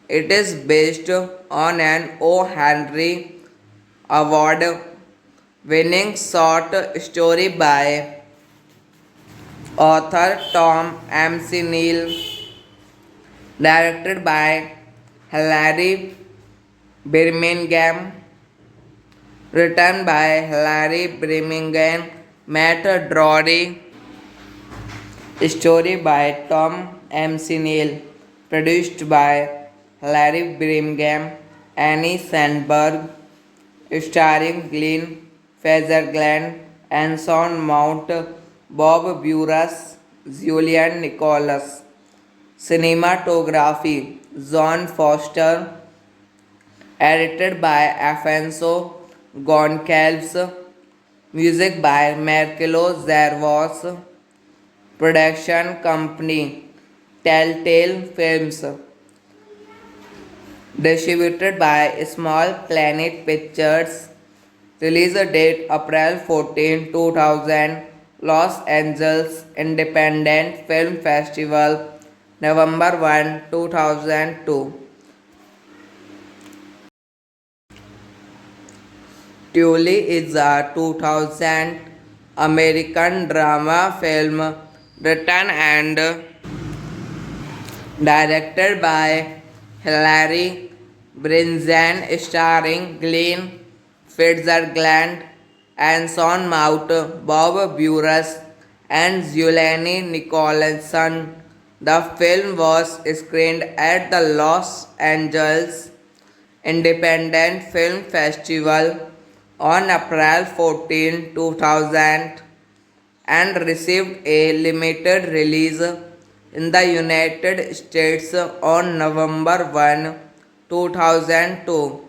It is based on an O. Henry Award winning short story by author Tom McNeil, directed by Hilary Birmingham, written by Hilary Birmingham, Matt Drury, story by Tom McNeil, produced by Hilary Birmingham, Annie Sandberg, starring Glenn Fitzgerald, Anson Mount, Bob Burras, Julian Nicholas. Cinematography John Foster, edited by Afonso Goncalves, music by Marcelo Zervos, production company Telltale Films, distributed by Small Planet Pictures, release date April 14, 2000, Los Angeles Independent Film Festival, November 1, 2002. Tully is a 2000 American drama film written and directed by Hilary Brinzan, starring Glenn Fitzgerald, Anson Mount, Bob Burras, and Julianne Nicholson. The film was screened at the Los Angeles Independent Film Festival on April 14, 2000, and received a limited release in the United States on November 1, 2002.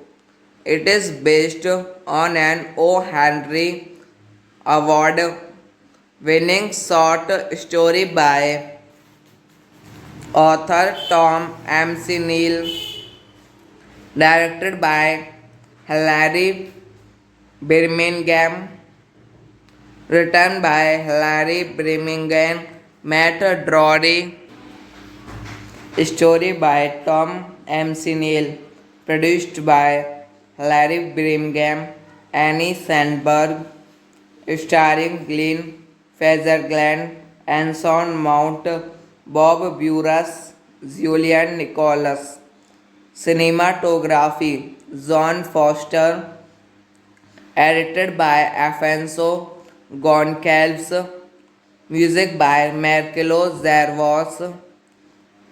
It is based on an O. Henry Award winning short story by author Tom McNeil, directed by Hilary Birmingham, written by Hilary Birmingham, Matt Drury, story by Tom McNeil, produced by Hilary Birmingham, Annie Sandberg, starring Glenn Fezergland and Sean Mount, Bob Burras, Julian Nicholas. Cinematography John Foster, edited by Afonso Goncalves, music by Marcelo Zervos,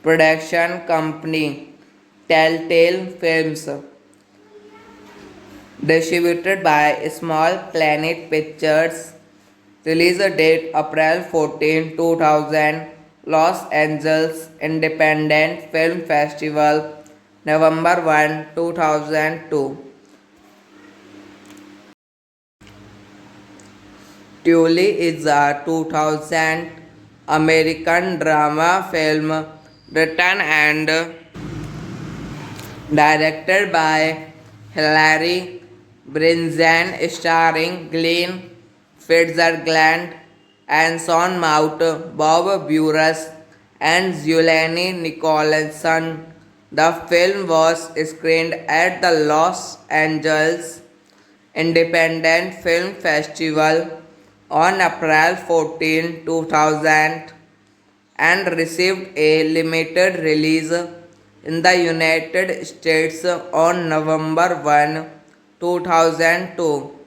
production company Telltale Films, distributed by Small Planet Pictures, release date April 14, 2000, Los Angeles Independent Film Festival, November 1, 2002. Tully is a 2000 American drama film written and directed by Hilary Brinzan, starring Glenn Fitzgerald and Sean Mount, Bob Burras, and Julianne Nicholson. The film was screened at the Los Angeles Independent Film Festival on April 14, 2000, and received a limited release in the United States on November 1, 2002.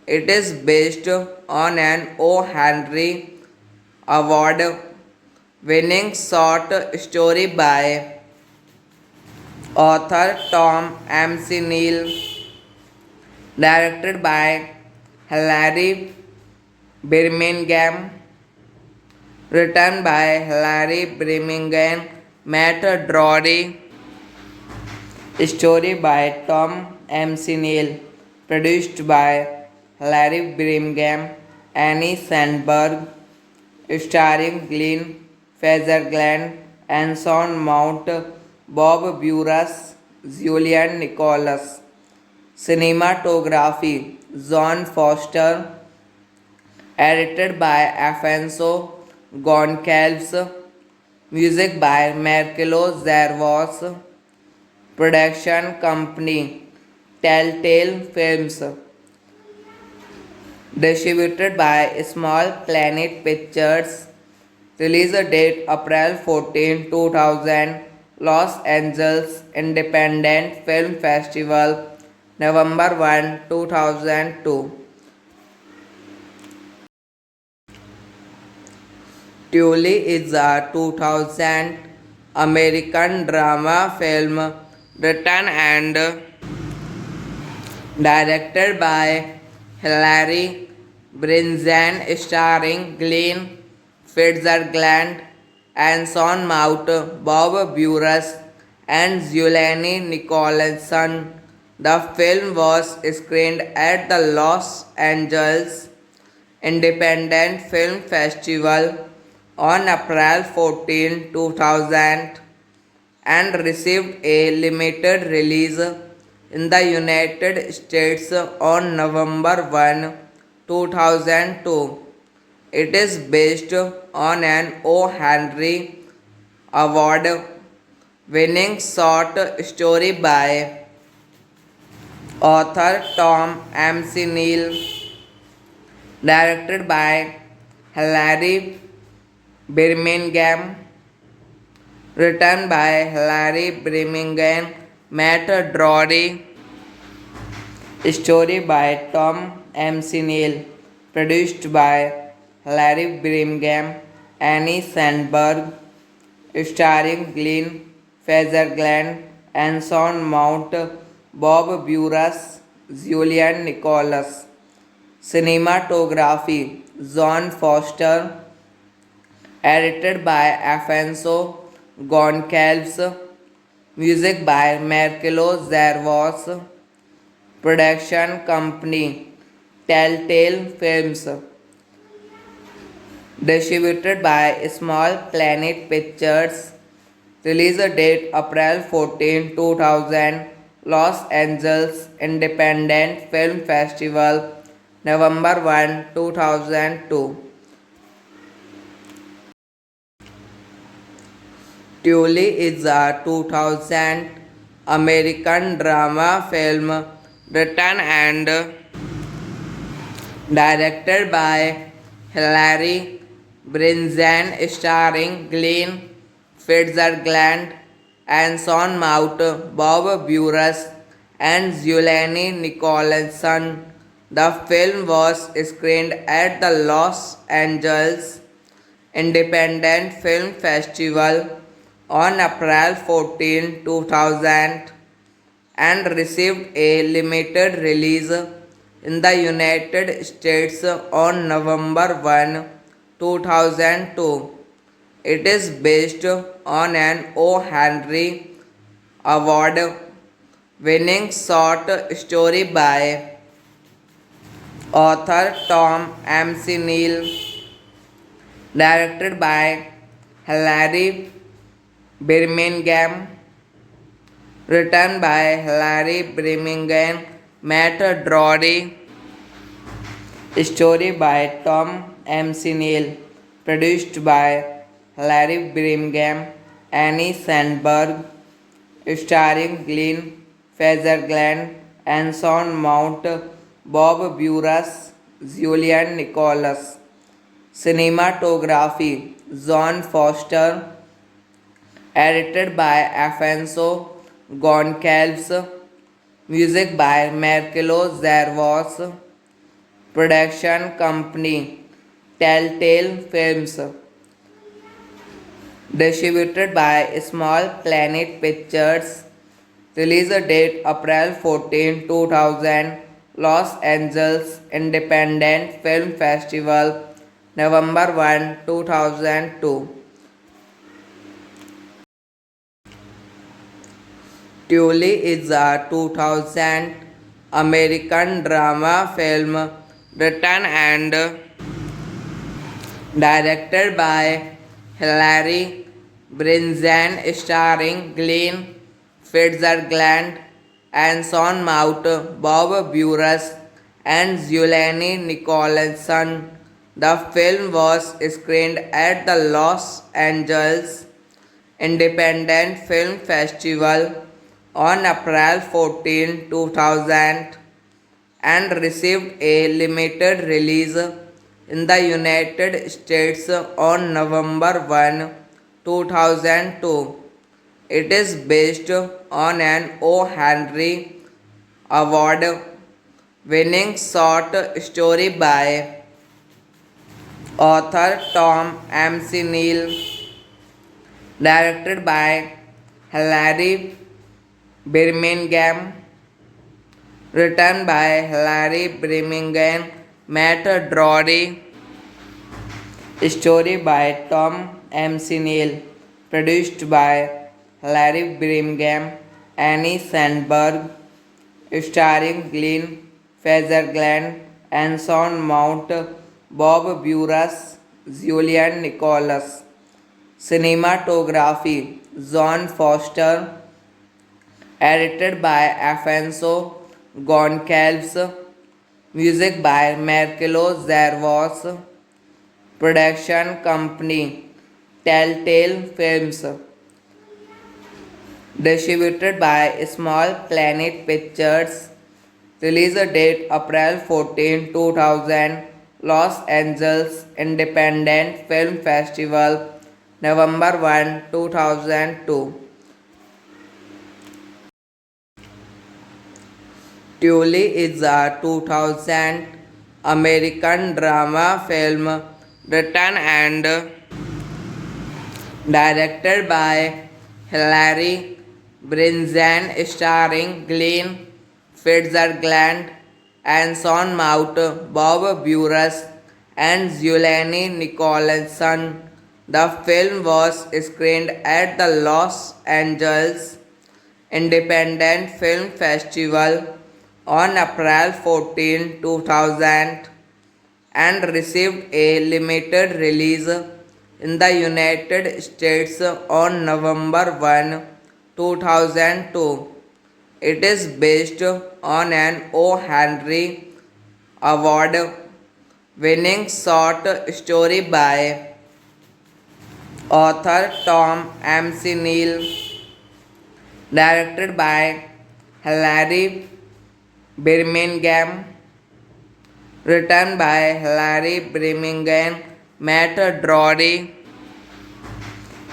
It is based on an O. Henry Award winning short story by author Tom McNeil, directed by Hilary Birmingham, written by Hilary Birmingham, Matt Drury, story by Tom McNeil, produced by Hilary Birmingham, Annie Sandberg, starring Glenn Fezergland and Sean Mount, Bob Burras, Julian Nicholas. Cinematography John Foster, edited by Afonso Goncalves, music by Marcelo Zervos, production company Telltale Films, distributed by Small Planet Pictures, release date April 14, 2000, Los Angeles Independent Film Festival, November 1, 2002. Tully is a 2000 American drama film written and directed by Hilary Brinzan, starring Glenn Fitzgerald and Sean Mount, Bob Burras, and Julianne Nicholson. The film was screened at the Los Angeles Independent Film Festival on April 14, 2000, and received a limited release in the United States on November 1, 2002. It is based on an O. Henry Award winning short story by author Tom McNeil, directed by Hilary Birmingham, written by Hilary Birmingham, Matt Drury, story by Tom McNeil, produced by Hilary Birmingham, Annie Sandberg, starring Glenn Fezergland and Sean Mount, Bob Burras, Julian Nicholas. Cinematography John Foster, edited by Afonso Goncalves, music by Marcelo Zervos, production company Telltale Films, distributed by Small Planet Pictures, release date April 14, 2000, Los Angeles Independent Film Festival, November 1, 2002. Tully is a 2000 American drama film written and directed by Hilary Brinzan, starring Glenn Fitzgerald, Anson Mount, Bob Burras, and Julianne Nicholson. The film was screened at the Los Angeles Independent Film Festival on April 14, 2000, and received a limited release in the United States on November 1, 2002. It is based on an O. Henry Award winning short story by author Tom McNeil, directed by Hilary Birmingham, written by Hilary Birmingham, Matt Drury, story by Tom McNeil, produced by Hilary Birmingham, Annie Sandberg, starring Glenn Fitzgerald, Anson Mount, Bob Burras, Julian Nicholas. Cinematography John Foster, edited by Afonso Goncalves, music by Marcelo Zervos, production company Telltale Films, distributed by Small Planet Pictures, release date April 14, 2000, Los Angeles Independent Film Festival, November 1, 2002. Tully is a 2000 American drama film written and directed by Hilary Brinzan, starring Glenn Fitzgerald, Anson Mount, Bob Burras, and Julianne Nicholson. The film was screened at the Los Angeles Independent Film Festival on April 14, 2000, and received a limited release in the United States on November 1, 2002. It is based on an O. Henry Award winning short story by author Tom McNeil, directed by Hilary Birmingham, written by Hilary Birmingham, Matt Drury, story by Tom McNeil, produced by Hilary Birmingham, Annie Sandberg, starring Glenn Fitzgerald, Anson Mount, Bob Burras, Julian Nicholas. Cinematography John Foster, edited by Afonso Goncalves, music by Marcelo Zervos, production company Telltale Films, distributed by Small Planet Pictures, release date April 14, 2000, Los Angeles Independent Film Festival, November 1, 2002. Tully is a 2000 American drama film written and directed by Hilary Brinzan, starring Glenn Fitzgerald, Anson Mount, Bob Burras, and Julianne Nicholson. The film was screened at the Los Angeles Independent Film Festival on April 14, 2000 and received a limited release in the United States on November 1, 2002. It is based on an O. Henry Award winning short story by author Tom McNeil, directed by Hilary Birmingham, written by Hilary Birmingham, Matt Drury,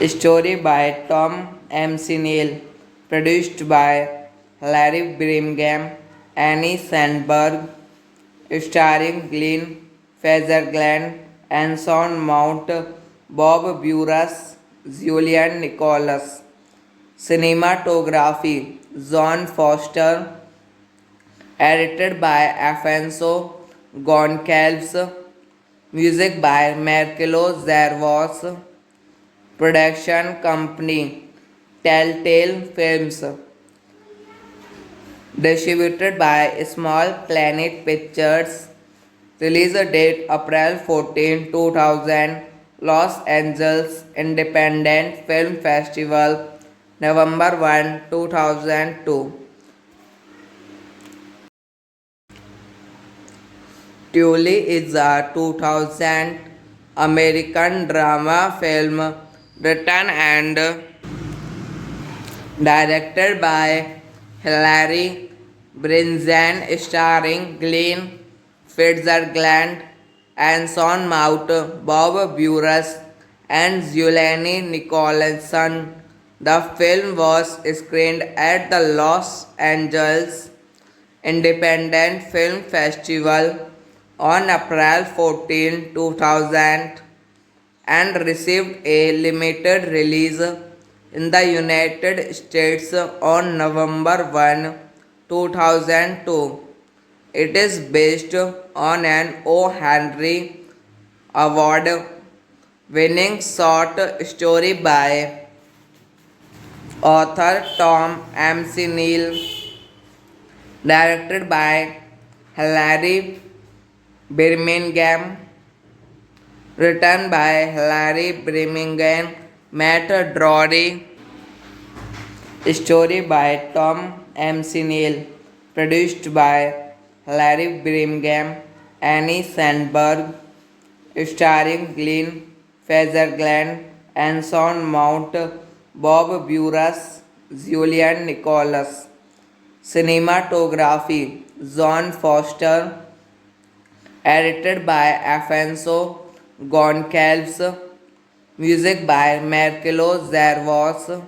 story by Tom McNeil, produced by Hilary Birmingham, Annie Sandberg, starring Glenn Fezergland and Sean Mount, Bob Burras, Julian Nicholas. Cinematography John Foster, edited by Afonso Goncalves, music by Marcelo Zervos, production company Telltale Films, distributed by Small Planet Pictures, release date April 14, 2000, Los Angeles Independent Film Festival, November 1, 2002. Tully is a 2000 American drama film written and directed by Hilary Brinzan, starring Glenn Fezergland and Sean Mount, Bob Burras, and Julianne Nicholson. The film was screened at the Los Angeles Independent Film Festival on April 14, 2000 and received a limited release in the United States on November 1, 2002. It is based on an O. Henry Award winning short story by author Tom McNeil, directed by Hilary Birmingham, written by Hilary Birmingham, Matt Drury, story by Tom McNeil, produced by Hilary Birmingham, Annie Sandberg, starring Glenn Fezergland and Sean Mount, Bob Burras, Julian Nicholas. Cinematography John Foster, edited by Afonso Goncalves, music by Marcelo Zervos,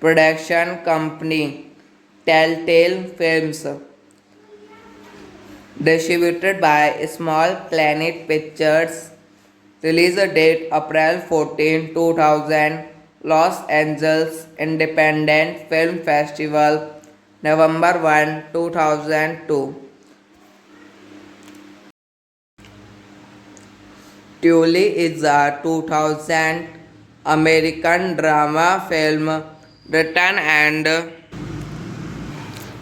production company Telltale Films, distributed by Small Planet Pictures, release date April 14, 2000, Los Angeles Independent Film Festival, November 1, 2002. Tully is a 2000 American drama film written and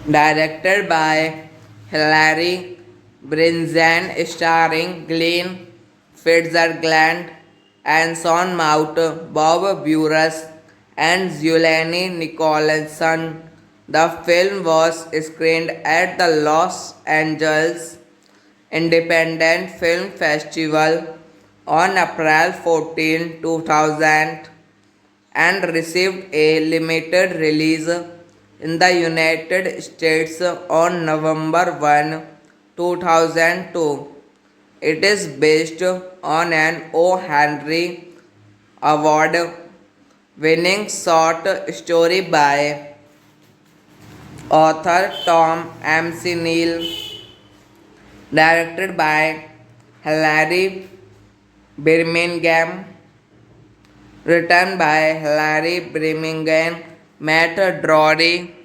directed by Hilary Brinzan, starring Glenn Fezergland and Sean Mount, Bob Burras, and Julianne Nicholson. The film was screened at the Los Angeles Independent Film Festival on April 14, 2000 and received a limited release in the United States on November 1, 2002. It is based on an O. Henry Award winning short story by author Tom McNeil, directed by Hilary Birmingham, written by Hilary Birmingham, Matt Drury,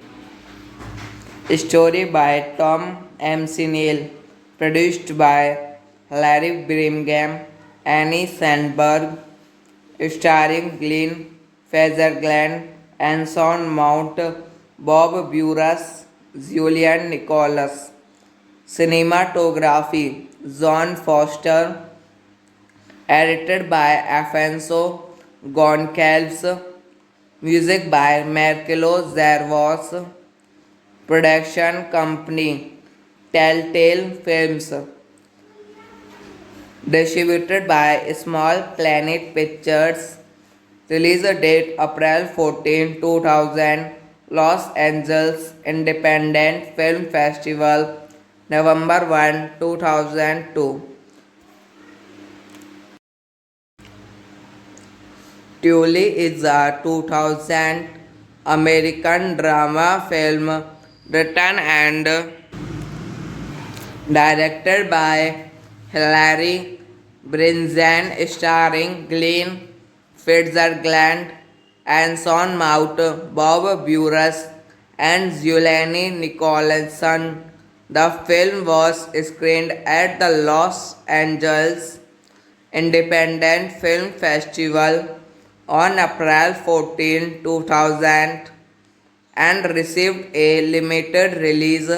story by Tom McNeil, produced by Hilary Birmingham, Annie Sandberg, starring Glenn Fezergland, Anson Mount, Bob Burras, Julian Nicholas. Cinematography John Foster, edited by Afonso Goncalves, music by Marcelo Zervos, production company Telltale Films, distributed by Small Planet Pictures, release date April 14, 2000, Los Angeles Independent Film Festival, November 1, 2002. Tully is a 2000 American drama film written and directed by Hilary Brinzan, starring Glenn Fitzgerald, Anson Mount, Bob Burras, and Julianne Nicholson. The film was screened at the Los Angeles Independent Film Festival on April 14, 2000, and received a limited release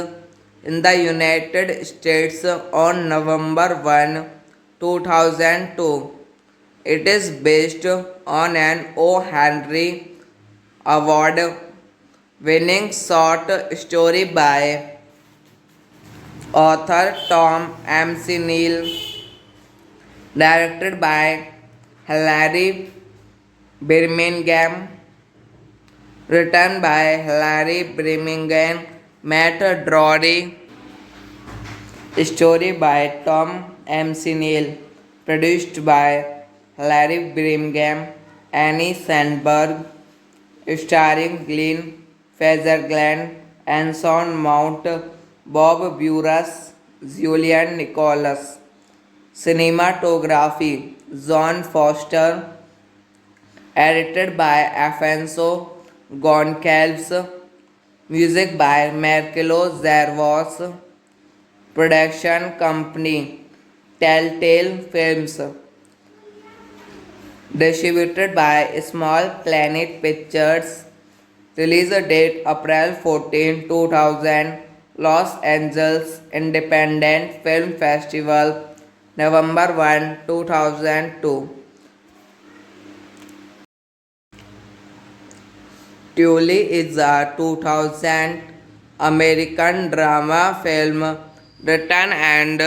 in the United States on November 1, 2002. It is based on an O. Henry Award winning short story by author Tom McNeil, directed by Hilary Birmingham, written by Hilary Birmingham, Matt Drury, story by Tom McNeil, produced by Hilary Birmingham, Annie Sandberg, starring Glenn Fezergland, Anson Mount, Bob Burras, Julian Nicholas. Cinematography John Foster, edited by Afonso Goncalves, music by Marcelo Zervos, production company Telltale Films, distributed by Small Planet Pictures, release date April 14, 2000, Los Angeles Independent Film Festival, November 1, 2002. Tully is a 2000 American drama film written and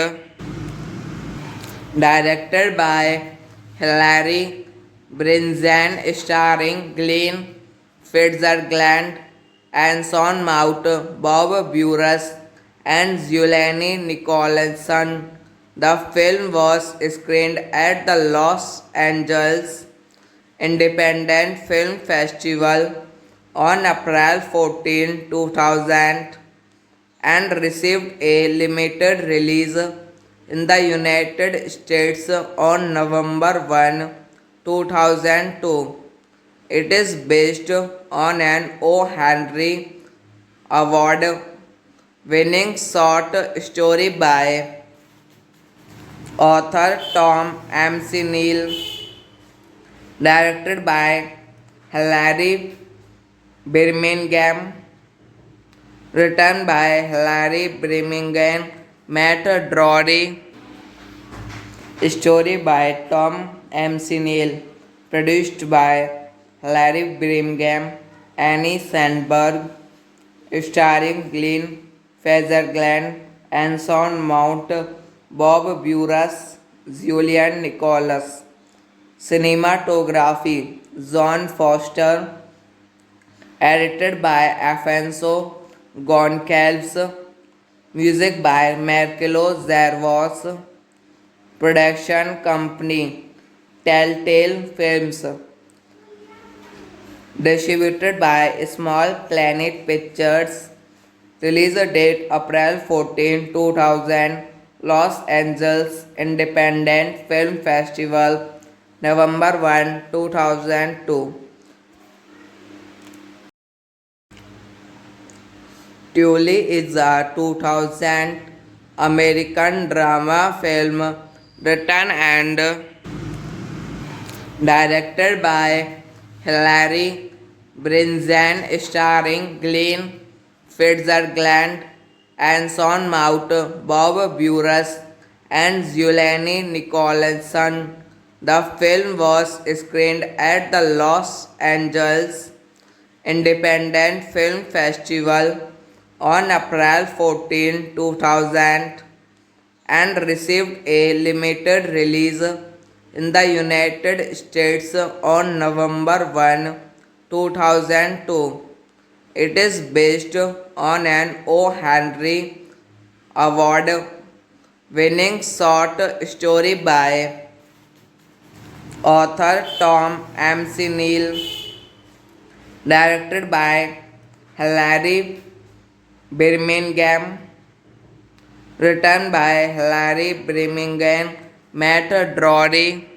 directed by Hilary Brinzan, starring Glenn Fitzgerald, Anson Mount, Bob Burras, and Julianne Nicholson. The film was screened at the Los Angeles Independent Film Festival on April 14, 2000, and received a limited release in the United States on November 1, 2002. It is based on an O. Henry Award winning short story by author Tom McNeil, directed by Hilary Birmingham, written by Hilary Birmingham, Matt Drury, story by Tom McNeil, produced by Hilary Birmingham, Annie Sandberg, starring Glenn Fezergland, Anson Mount, Bob Burras, Julian Nicholas. Cinematography John Foster, edited by Afonso Goncalves, music by Marcelo Zervos, production company Telltale Films, distributed by Small Planet Pictures, release date April 14, 2000, Los Angeles Independent Film Festival, November 1, 2002. Tully is a 2000 American drama film written and directed by Hilary Brinzan, starring Glenn Fitzgerald, Anson Mount, Bob Burras, and Zulani Nicholson. The film was screened at the Los Angeles Independent Film Festival on April 14, 2000, and received a limited release in the United States on November 1, 2002. It is based on an O. Henry Award winning short story by author Tom McNeil, directed by Hilary Birmingham, written by Hilary Birmingham, Matt Drury,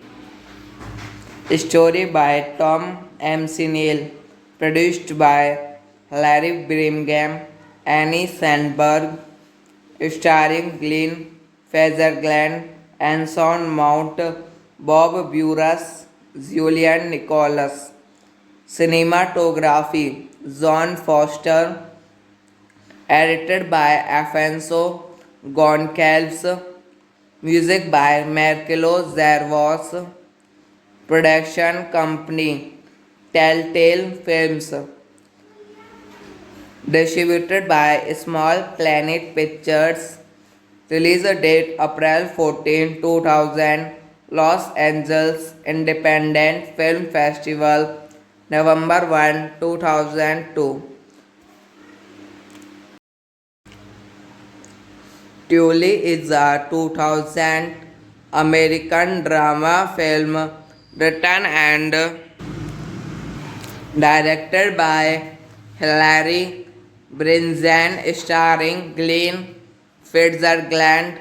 story by Tom McNeil, produced by Hilary Birmingham, Annie Sandberg, starring Glenn Fitzgerald, Anson Mount, Bob Burras, Julian Nicholas. Cinematography John Foster, edited by Afonso Goncalves, music by Marcelo Zervos, production company Telltale Films, distributed by Small Planet Pictures, release date April 14, 2000, Los Angeles Independent Film Festival, November 1, 2002. Tully is a 2000 American drama film written and directed by Hilary Brinzan, starring Glenn Fitzgerald,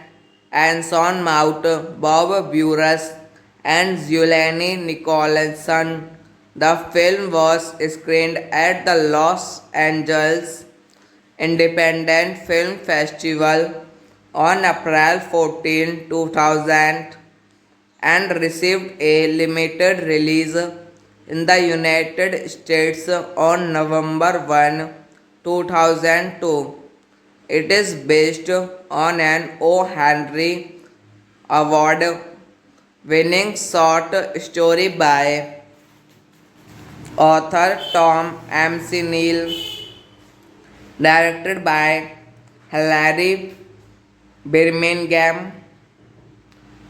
Anson Mount, Bob Burras, and Zulani Nicholson. The film was screened at the Los Angeles Independent Film Festival on April 14, 2000, and received a limited release in the United States on November 1, 2002. It is based on an O. Henry Award winning short story by author Tom McNeil, directed by Hilary Birmingham,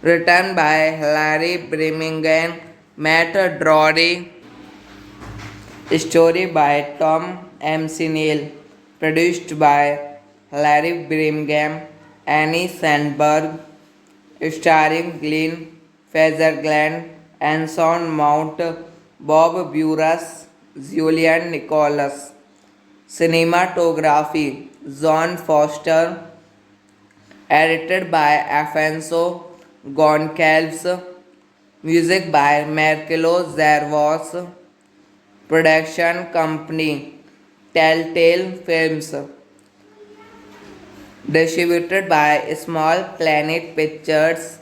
written by Hilary Birmingham, Matt Drury, story by Tom McNeil, produced by Hilary Birmingham, Annie Sandberg, starring Glenn Fitzgerald, Anson Mount, Bob Burras, Julian Nicholas. Cinematography John Foster, edited by Afonso Goncalves, music by Marcelo Zervos, production company Telltale Films, distributed by Small Planet Pictures,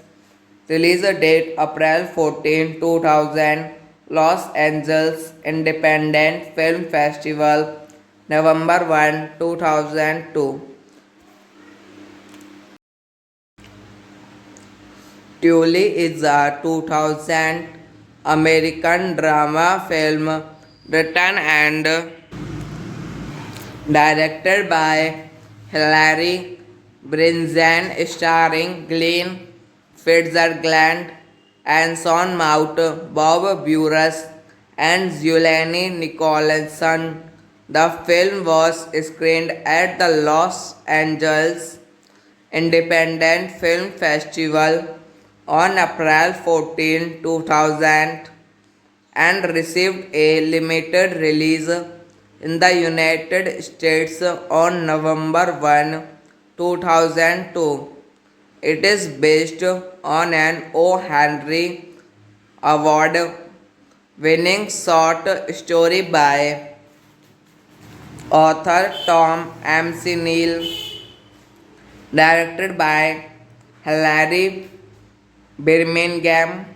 release date April 14, 2000, Los Angeles Independent Film Festival, November 1, 2002. Tully is a 2000 American drama film written and directed by Hilary Brinzan, starring Glenn Fitzgerald, Anson Mount, Bob Burras, and Zulani Nicholson. The film was screened at the Los Angeles Independent Film Festival on April 14, 2000, and received a limited release in the United States on November 1, 2002. It is based on an O. Henry Award winning short story by author Tom McNeil, directed by Hilary Birmingham,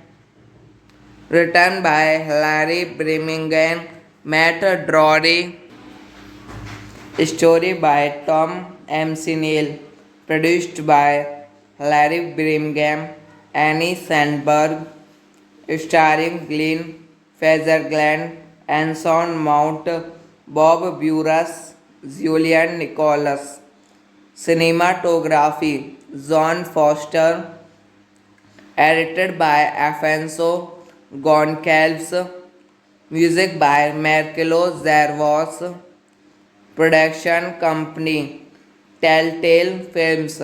written by Hilary Birmingham, Matt Drury, story by Tom McNeil, produced by Hilary Birmingham, Annie Sandberg, starring Glenn Fezergland and Sean Mount, Bob Burras, Julian Nicholas. Cinematography John Foster, edited by Afonso Goncalves, music by Marcelo Zervos, production company Telltale Films,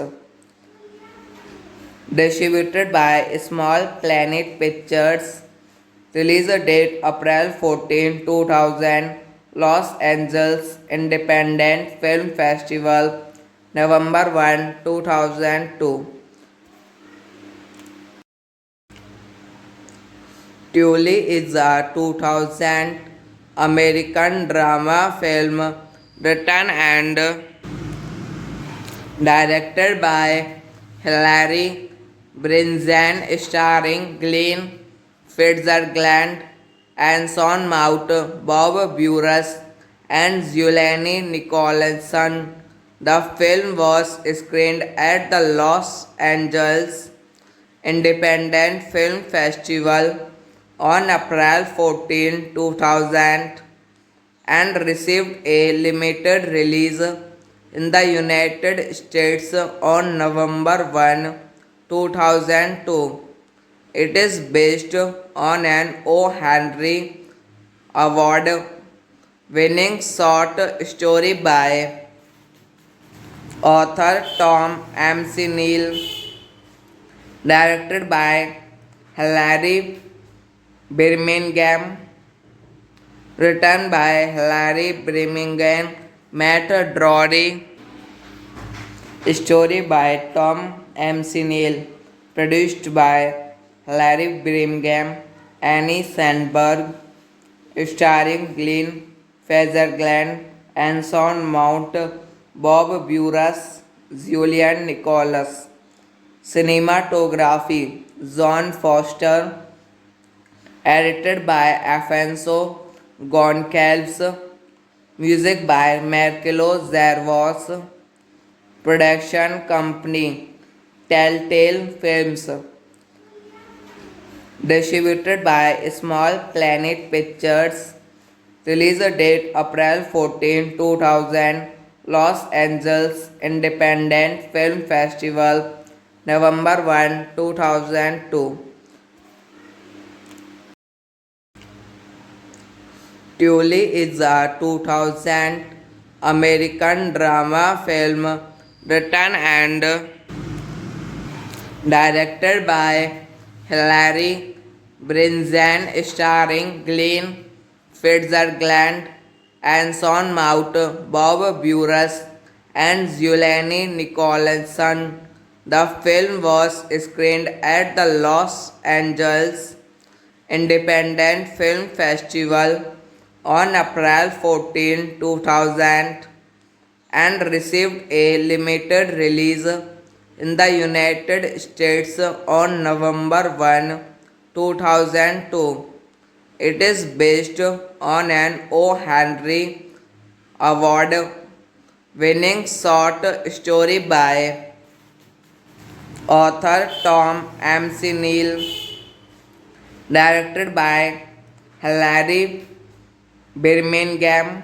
distributed by Small Planet Pictures, release date April 14, 2000, Los Angeles Independent Film Festival, November 1, 2002. Tully is a 2000 American drama film written and directed by Hilary Brinzan, starring Glenn Fitzgerald and Sean Mount, Bob Burras, and Julianne Nicholson. The film was screened at the Los Angeles Independent Film Festival on April 14, 2000, and received a limited release in the United States on November 1, 2002. It is based on an O. Henry Award winning short story by author Tom McNeil, directed by Hilary Birmingham, written by Hilary Birmingham, Matt Drury, story by Tom McNeil, produced by Hilary Birmingham, Annie Sandberg, starring Glenn Fezergland and Sean Mount, Bob Burras, Julian Nicholas. Cinematography John Foster, edited by Afonso Goncalves, music by Marcelo Zervos, production company Telltale Films, distributed by Small Planet Pictures, release date April 14, 2000, Los Angeles Independent Film Festival, November 1, 2002. Tully is a 2000 American drama film written and directed by Hilary Brinzan, starring Glenn Fitzgerald and Sean Mount, Bob Burras, and Julianne Nicholson. The film was screened at the Los Angeles Independent Film Festival on April 14, 2000, and received a limited release in the United States on November 1, 2002. It is based on an O. Henry Award winning short story by author Tom McNeil, directed by Hilary Birmingham,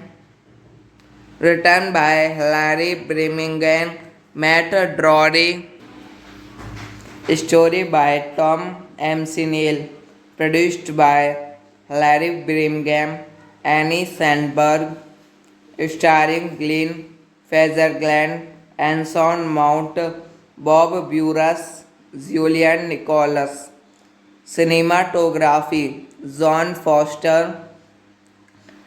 written by Hilary Birmingham, Matt Drury, story by Tom McNeil, produced by Hilary Birmingham, Annie Sandberg, starring Glenn Fezergland and Sean Mount, Bob Burras, Julian Nicholas. Cinematography John Foster,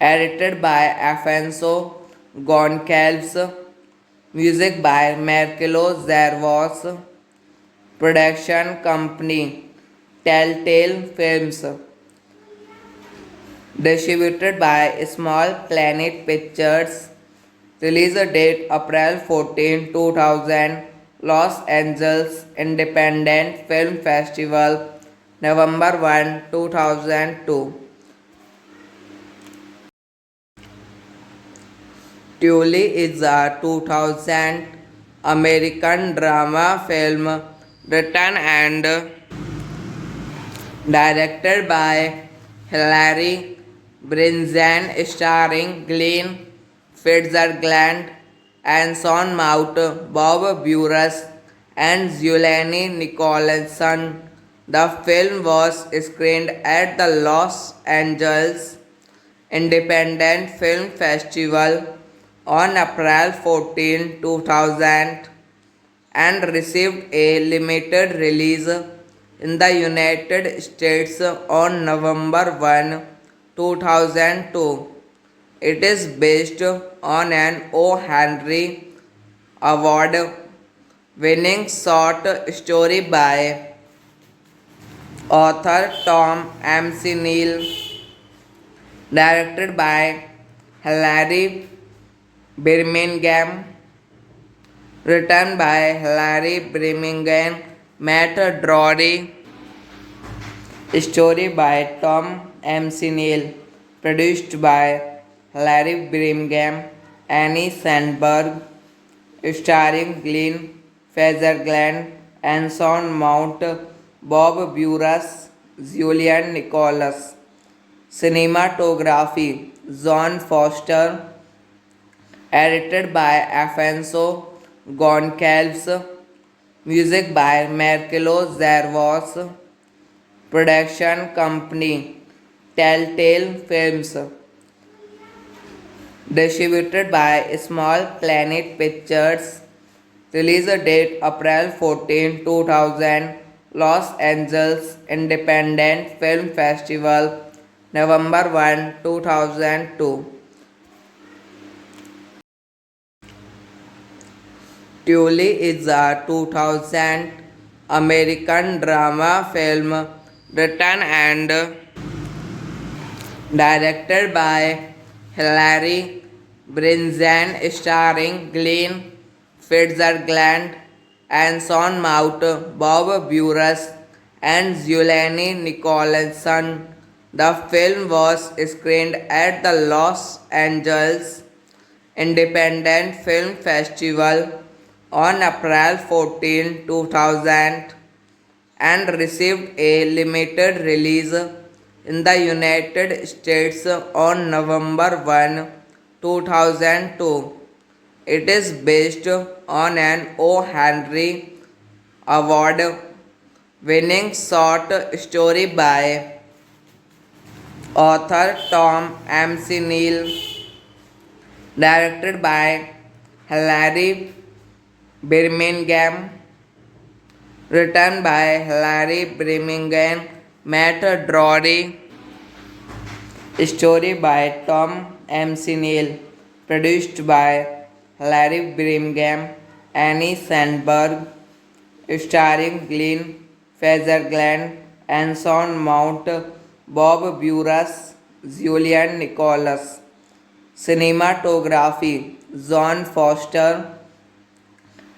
edited by Afonso Goncalves, music by Marcelo Zervos, production company Telltale Films, distributed by Small Planet Pictures, release date April 14, 2000, Los Angeles Independent Film Festival, November 1, 2002. Tully is a 2000 American drama film written and directed by Hilary Brinzan, starring Glenn Fitzgerald, Anson Mount, Bob Burras, and Julianne Nicholson. The film was screened at the Los Angeles Independent Film Festival on April 14, 2000, and received a limited release in the United States on November 1, 2002. It is based on an O. Henry Award winning short story by author Tom McNeil, directed by Hilary Birmingham, written by Hilary Birmingham, Matt Drury, story by Tom McNeil, produced by Hilary Birmingham, Annie Sandberg, starring Glenn Fitzgerald, Anson Mount, Bob Burras, Julian Nicholas. Cinematography John Foster, edited by Afonso Goncalves, music by Marcelo Zervos, production company Telltale Films, distributed by Small Planet Pictures, release date April 14, 2000, Los Angeles Independent Film Festival, November 1, 2002. Tully is a 2000 American drama film written and directed by Hilary Brinzan, starring Glenn Fitzgerald, Anson Mount, Bob Burras, and Julianne Nicholson. The film was screened at the Los Angeles Independent Film Festival on April 14, 2000, and received a limited release in the United States on November 1, 2002. It is based on an O. Henry Award winning short story by author Tom McNeil, directed by Hilary Birmingham, written by Hilary Birmingham, Matt Drury, story by Tom McNeil, produced by Hilary Birmingham, Annie Sandberg, starring Glenn Fitzgerald, Anson Mount, Bob Burras, Julian Nicholas. Cinematography John Foster,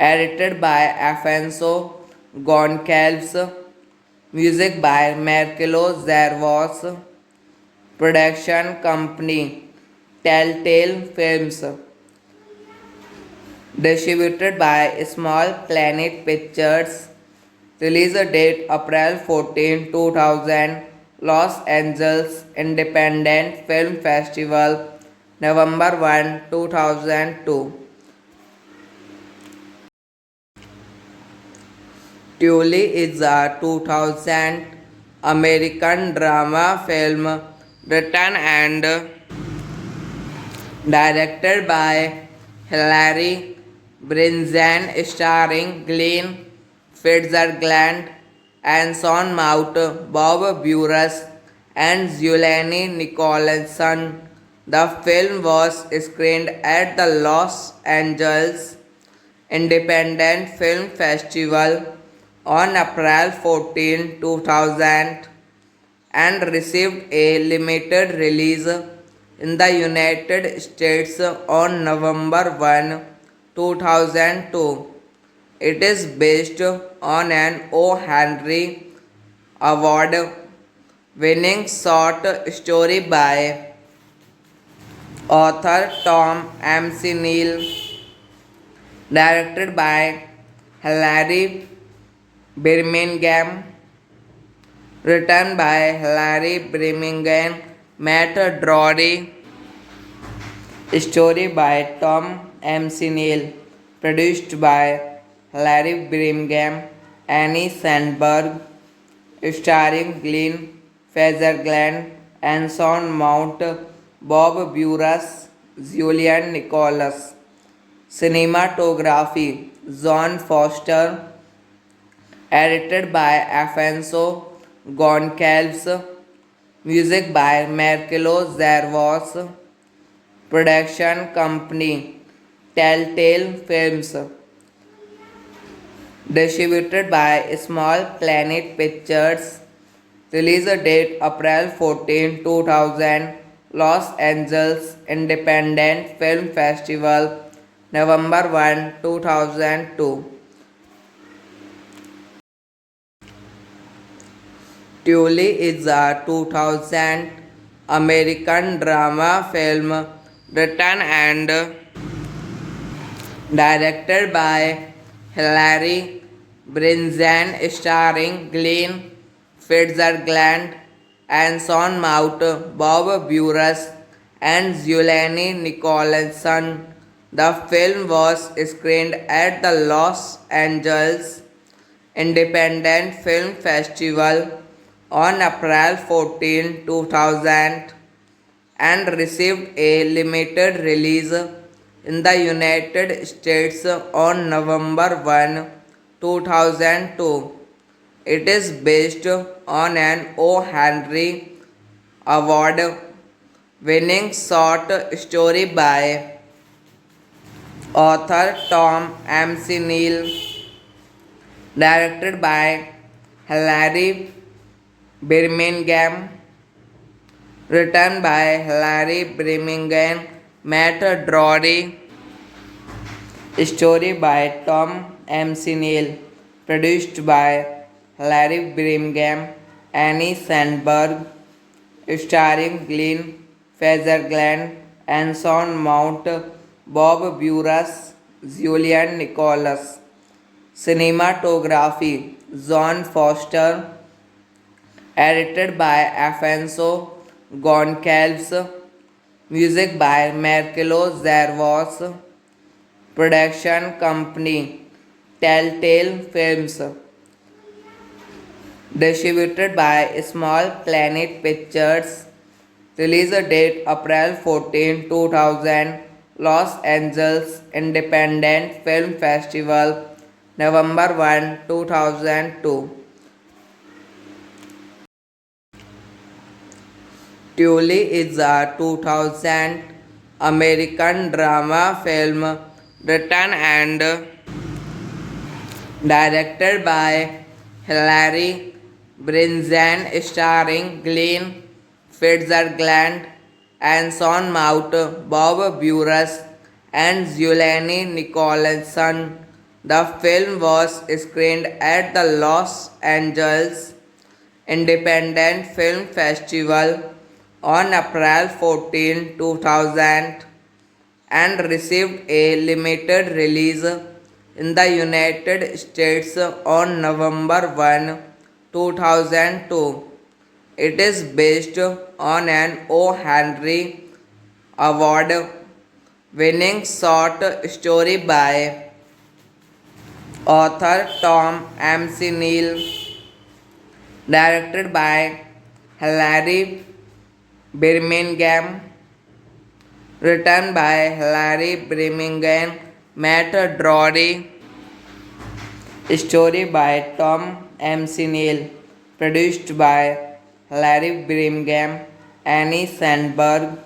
edited by Afonso Goncalves, music by Marcelo Zervos, production company Telltale Films, distributed by Small Planet Pictures, release date April 14, 2000, Los Angeles Independent Film Festival, November 1, 2002. Tully is a 2000 American drama film written and directed by Hilary Brinzan, starring Glenn Fitzgerald, Anson Mount, Bob Burras, and Julianne Nicholson. The film was screened at the Los Angeles Independent Film Festival on April 14, 2000, and received a limited release in the United States on November 1, 2002. It is based on an O. Henry award winning short story by author Tom McNeil, directed by Hilary Birmingham, written by Hilary Birmingham, Matt Drury, story by Tom McNeil, produced by Hilary Birmingham, Annie Sandberg, starring Glenn Fezergland and Sean Mount, Bob Burras, Julian Nicholas. Cinematography John Foster, edited by Afonso Goncalves, music by Marcelo Zarvos, production company Telltale Films, distributed by Small Planet Pictures, release date April 14, 2000, Los Angeles Independent Film Festival, November 1, 2002. Tully is a 2000 American drama film written and directed by Hilary Brinzan, starring Glenn Fitzgerald and Sean Mount, Bob Burras, and Julianne Nicholson. The film was screened at the Los Angeles Independent Film Festival on April 14, 2000, and received a limited release in the United States on November 1, 2002. It is based on an O. Henry Award winning short story by author Tom McNeil, directed by Hilary Birmingham, written by Hilary Birmingham, Matt Drury, story by Tom McNeil, produced by Hilary Birmingham, Annie Sandberg, starring Glenn Fezergland and Sean Mount, Bob Burras, Julian Nicholas. Cinematography John Foster, edited by Afonso Goncalves, music by Marcelo Zarvos, production company Telltale Films, distributed by Small Planet Pictures, release date April 14, 2000, Los Angeles Independent Film Festival, November 1, 2002. Tully is a 2000 American drama film written and directed by Hilary Brinzan, starring Glenn Fitzgerald and Sean Mount, Bob Burras, and Julianne Nicholson. The film was screened at the Los Angeles Independent Film Festival on April 14, 2000, and received a limited release in the United States on November 1, 2002. It is based on an O. Henry Award winning short story by author Tom McNeil, directed by Hilary Birmingham, written by Hilary Birmingham, Matt Drury, story by Tom McNeil, produced by Hilary Birmingham, Annie Sandberg,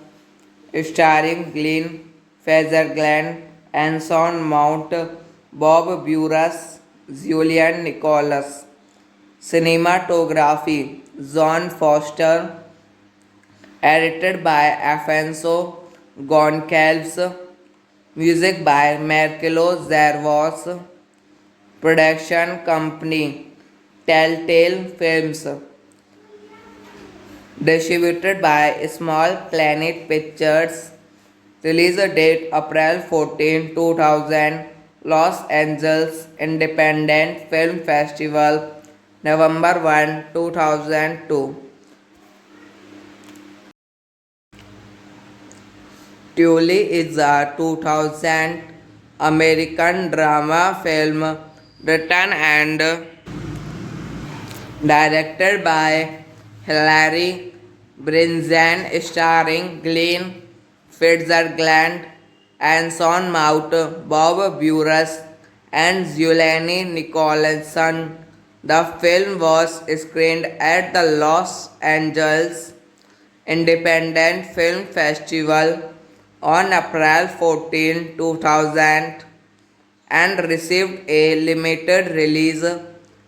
starring Glenn Fezergland and Sean Mount, Bob Burras, Julian Nicholas. Cinematography John Foster, edited by Afonso Goncalves, music by Marcelo Zarvos, production company Telltale Films. Distributed by Small Planet Pictures. Release date April 14, 2000. Los Angeles Independent Film Festival. November 1, 2002. Tully is a 2000 American drama film written and directed by Hilary Brinzan, starring Glenn Fitzgerald, Anson Mount, Bob Burras, and Julianne Nicholson. The film was screened at the Los Angeles Independent Film Festival on April 14, 2000, and received a limited release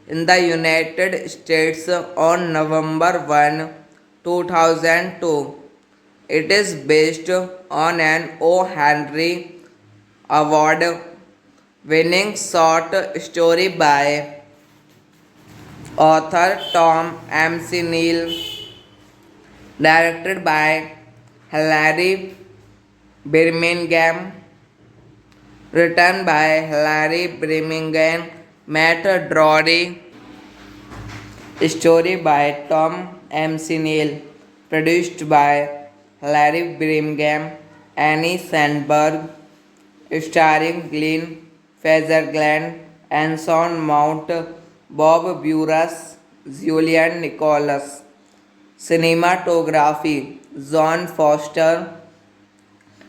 in the United States on November 1, 2002. It is based on an O. Henry Award winning short story by author Tom McNeil, directed by Hilary Birmingham, written by Hilary Birmingham, Matt Drury, story by Tom McNeil, produced by Hilary Birmingham, Annie Sandberg, starring Glenn Fitzgerald, Anson Mount, Bob Burras, Julian Nicholas. Cinematography John Foster,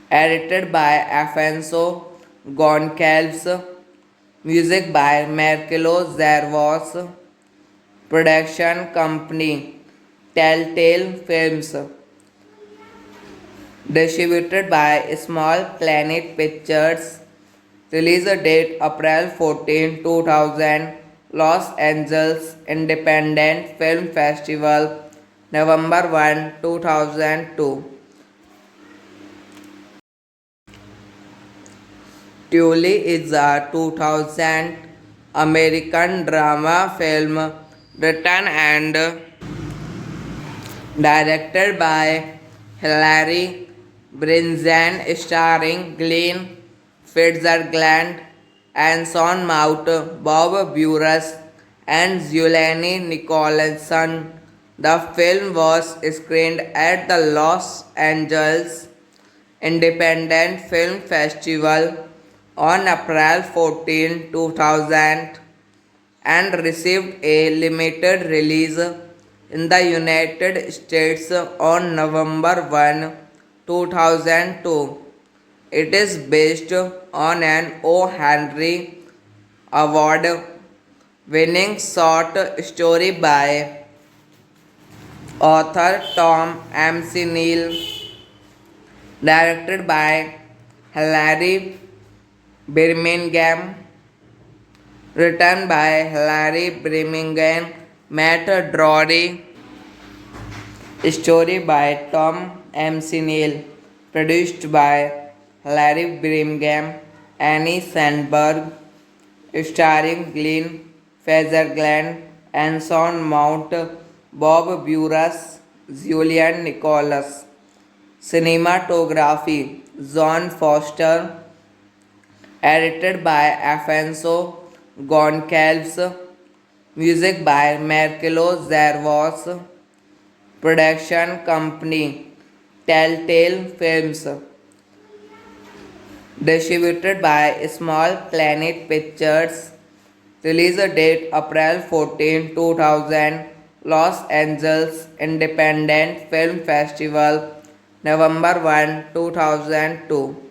edited by Afonso Goncalves, music by Marcelo Zervos, production company Telltale Films, distributed by Small Planet Pictures, release date April 14, 2000, Los Angeles Independent Film Festival, November 1, 2002. Tully is a 2000 American drama film written and directed by Hilary Brinzan, starring Glenn Fitzgerald, Anson Mount, Bob Burras, and Julianne Nicholson. The film was screened at the Los Angeles Independent Film Festival on April 14, 2000, and received a limited release in the United States on November 1, 2002. It is based on an O. Henry Award winning short story by author Tom McNeil, directed by Hilary Birmingham, written by Hilary Birmingham, Matt Drury, story by Tom McNeil, produced by Hilary Birmingham, Annie Sandberg, starring Glenn Fitzgerald, Anson Mount, Bob Burras, Julian Nicholas. Cinematography John Foster, edited by Afonso Goncalves, music by Marcelo Zervos, production company Telltale Films, distributed by Small Planet Pictures, release date April 14, 2000, Los Angeles Independent Film Festival, November 1, 2002.